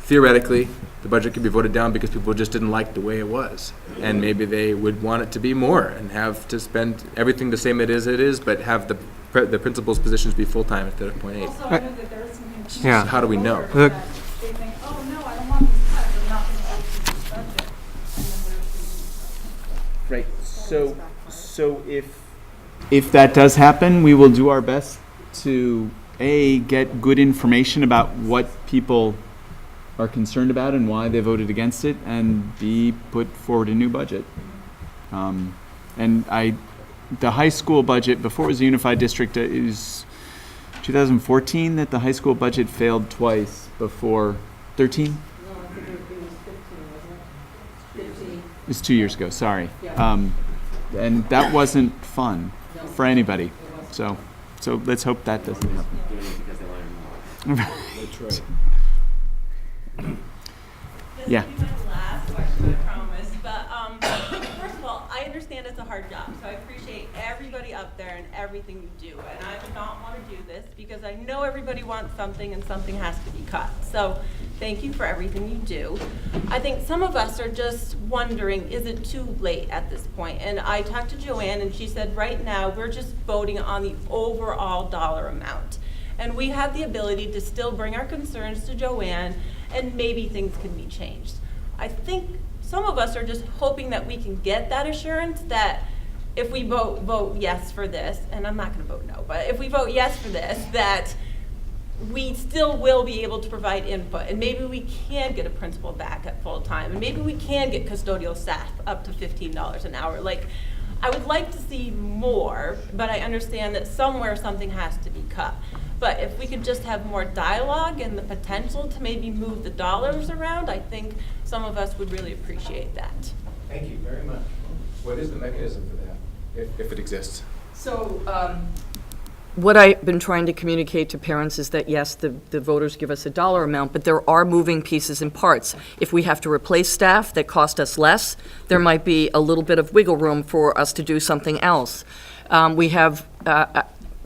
Theoretically, the budget could be voted down because people just didn't like the way it was. And maybe they would want it to be more and have to spend everything the same it is, but have the principal's positions be full-time instead of .8. Also, I know that there is some confusion. Yeah. How do we know? That they think, oh, no, I don't want these cuts, I'm not going to vote for this budget. And then there's Right. So if that does happen, we will do our best to get good information about what people are concerned about and why they voted against it, and B, put forward a new budget. The high school budget, before it was a unified district, is 2014 that the high school budget failed twice before 13? No, I think it was 15, wasn't it? 15. It was 2 years ago, sorry. Yeah. And that wasn't fun for anybody. So let's hope that doesn't happen. That's right. This Yeah. will be my last question, I promise. But first of all, I understand it's a hard job, so I appreciate everybody up there and everything you do. And I would not want to do this because I know everybody wants something and something has to be cut. So thank you for everything you do. I think some of us are just wondering, is it too late at this point? And I talked to Joanne and she said right now we're just voting on the overall dollar amount. And we have the ability to still bring our concerns to Joanne and maybe things can be changed. I think some of us are just hoping that we can get that assurance that if we vote yes for this, and I'm not gonna vote no, but if we vote yes for this, that we still will be able to provide input, and maybe we can get a principal back at full time, and maybe we can get custodial staff up to $15 an hour. Like, I would like to see more, but I understand that somewhere something has to be cut. But if we could just have more dialogue and the potential to maybe move the dollars around, I think some of us would really appreciate that. Thank you very much. What is the mechanism for that, if it exists? So, what I've been trying to communicate to parents is that, yes, the voters give us a dollar amount, but there are moving pieces and parts. If we have to replace staff that cost us less, there might be a little bit of wiggle room for us to do something else. We have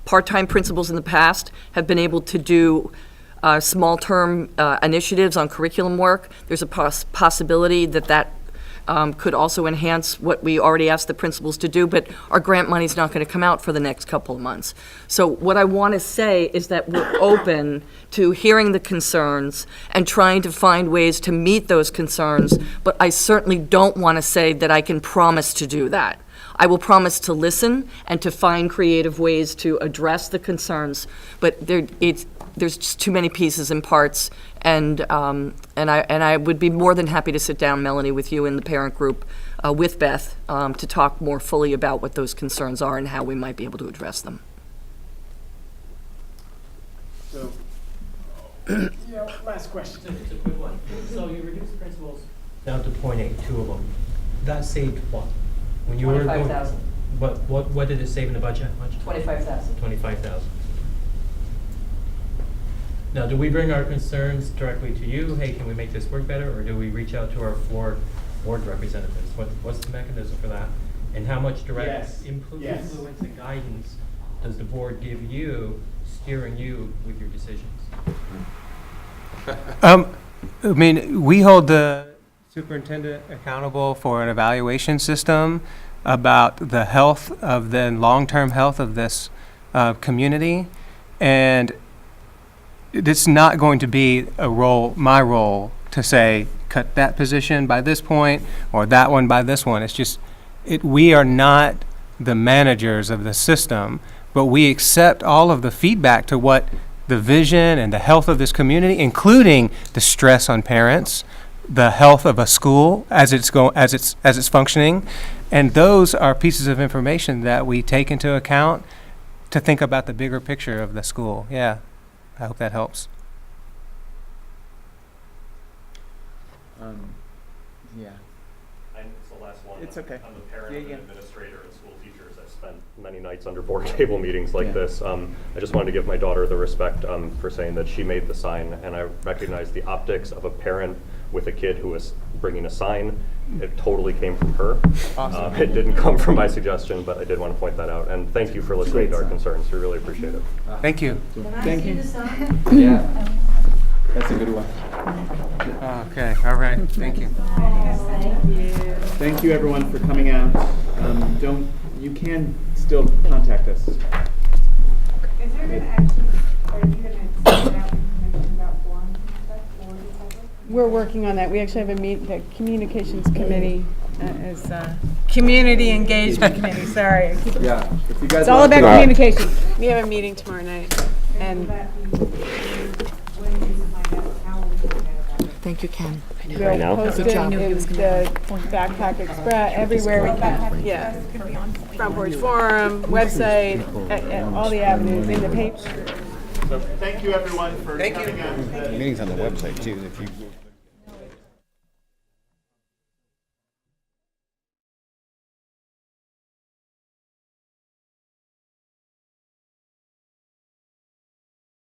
part-time principals in the past have been able to do small-term initiatives on curriculum work. There's a possibility that could also enhance what we already asked the principals to do, but our grant money's not going to come out for the next couple of months. So what I want to say is that we're open to hearing the concerns and trying to find ways to meet those concerns, but I certainly don't want to say that I can promise to do that. I will promise to listen and to find creative ways to address the concerns, but there's just too many pieces and parts, and I would be more than happy to sit down, Melanie, with you and the parent group, with Beth, to talk more fully about what those concerns are and how we might be able to address them. So, last question. Just a quick one. So you reduced principals down to 0.8, 2 of them. That saved what? When you were going, $25,000. but what did it save in the budget? How much? $25,000. 25,000. Now, do we bring our concerns directly to you? Hey, can we make this work better? Or do we reach out to our 4 board representatives? What's the mechanism for that? And how much direct influence and guidance does the board give you, steering you with your decisions? I mean, we hold the superintendent accountable for an evaluation system about the health of the long-term health of this community, and it's not going to be my role to say cut that position by this point or that one by this one. It's just we are not the managers of the system, but we accept all of the feedback to what the vision and the health of this community, including the stress on parents, the health of a school as it's functioning, and those are pieces of information that we take into account to think about the bigger picture of the school. Yeah, I hope that helps. Yeah. It's the last one. It's okay. I'm a parent, Yeah. administrator, and school teachers. I've spent many nights under board table meetings like this. I just wanted to give my daughter the respect for saying that she made the sign, and I recognize the optics of a parent with a kid who was bringing a sign. It totally came from her. Awesome. It didn't come from my suggestion, but I did want to point that out. And thank you for listening to our concerns. We really appreciate it. Thank you. Thank you. Yeah. That's a good one. Okay, all right, thank you. Thank you, everyone, for coming out. You can still contact us. Is there going to actually, are you going to send out information about forums and stuff for the public? We're working on that. We actually have the communications committee is community engagement committee, sorry. Yeah. If you guys It's all about communication. We have a meeting tomorrow night. And Thank you, Ken. we'll post it in the Backpack Express, everywhere we can. Yeah. Front Porch Forum, website, all the avenues, in the paper. So thank you, everyone, for coming out. The meeting's on the website, too, if you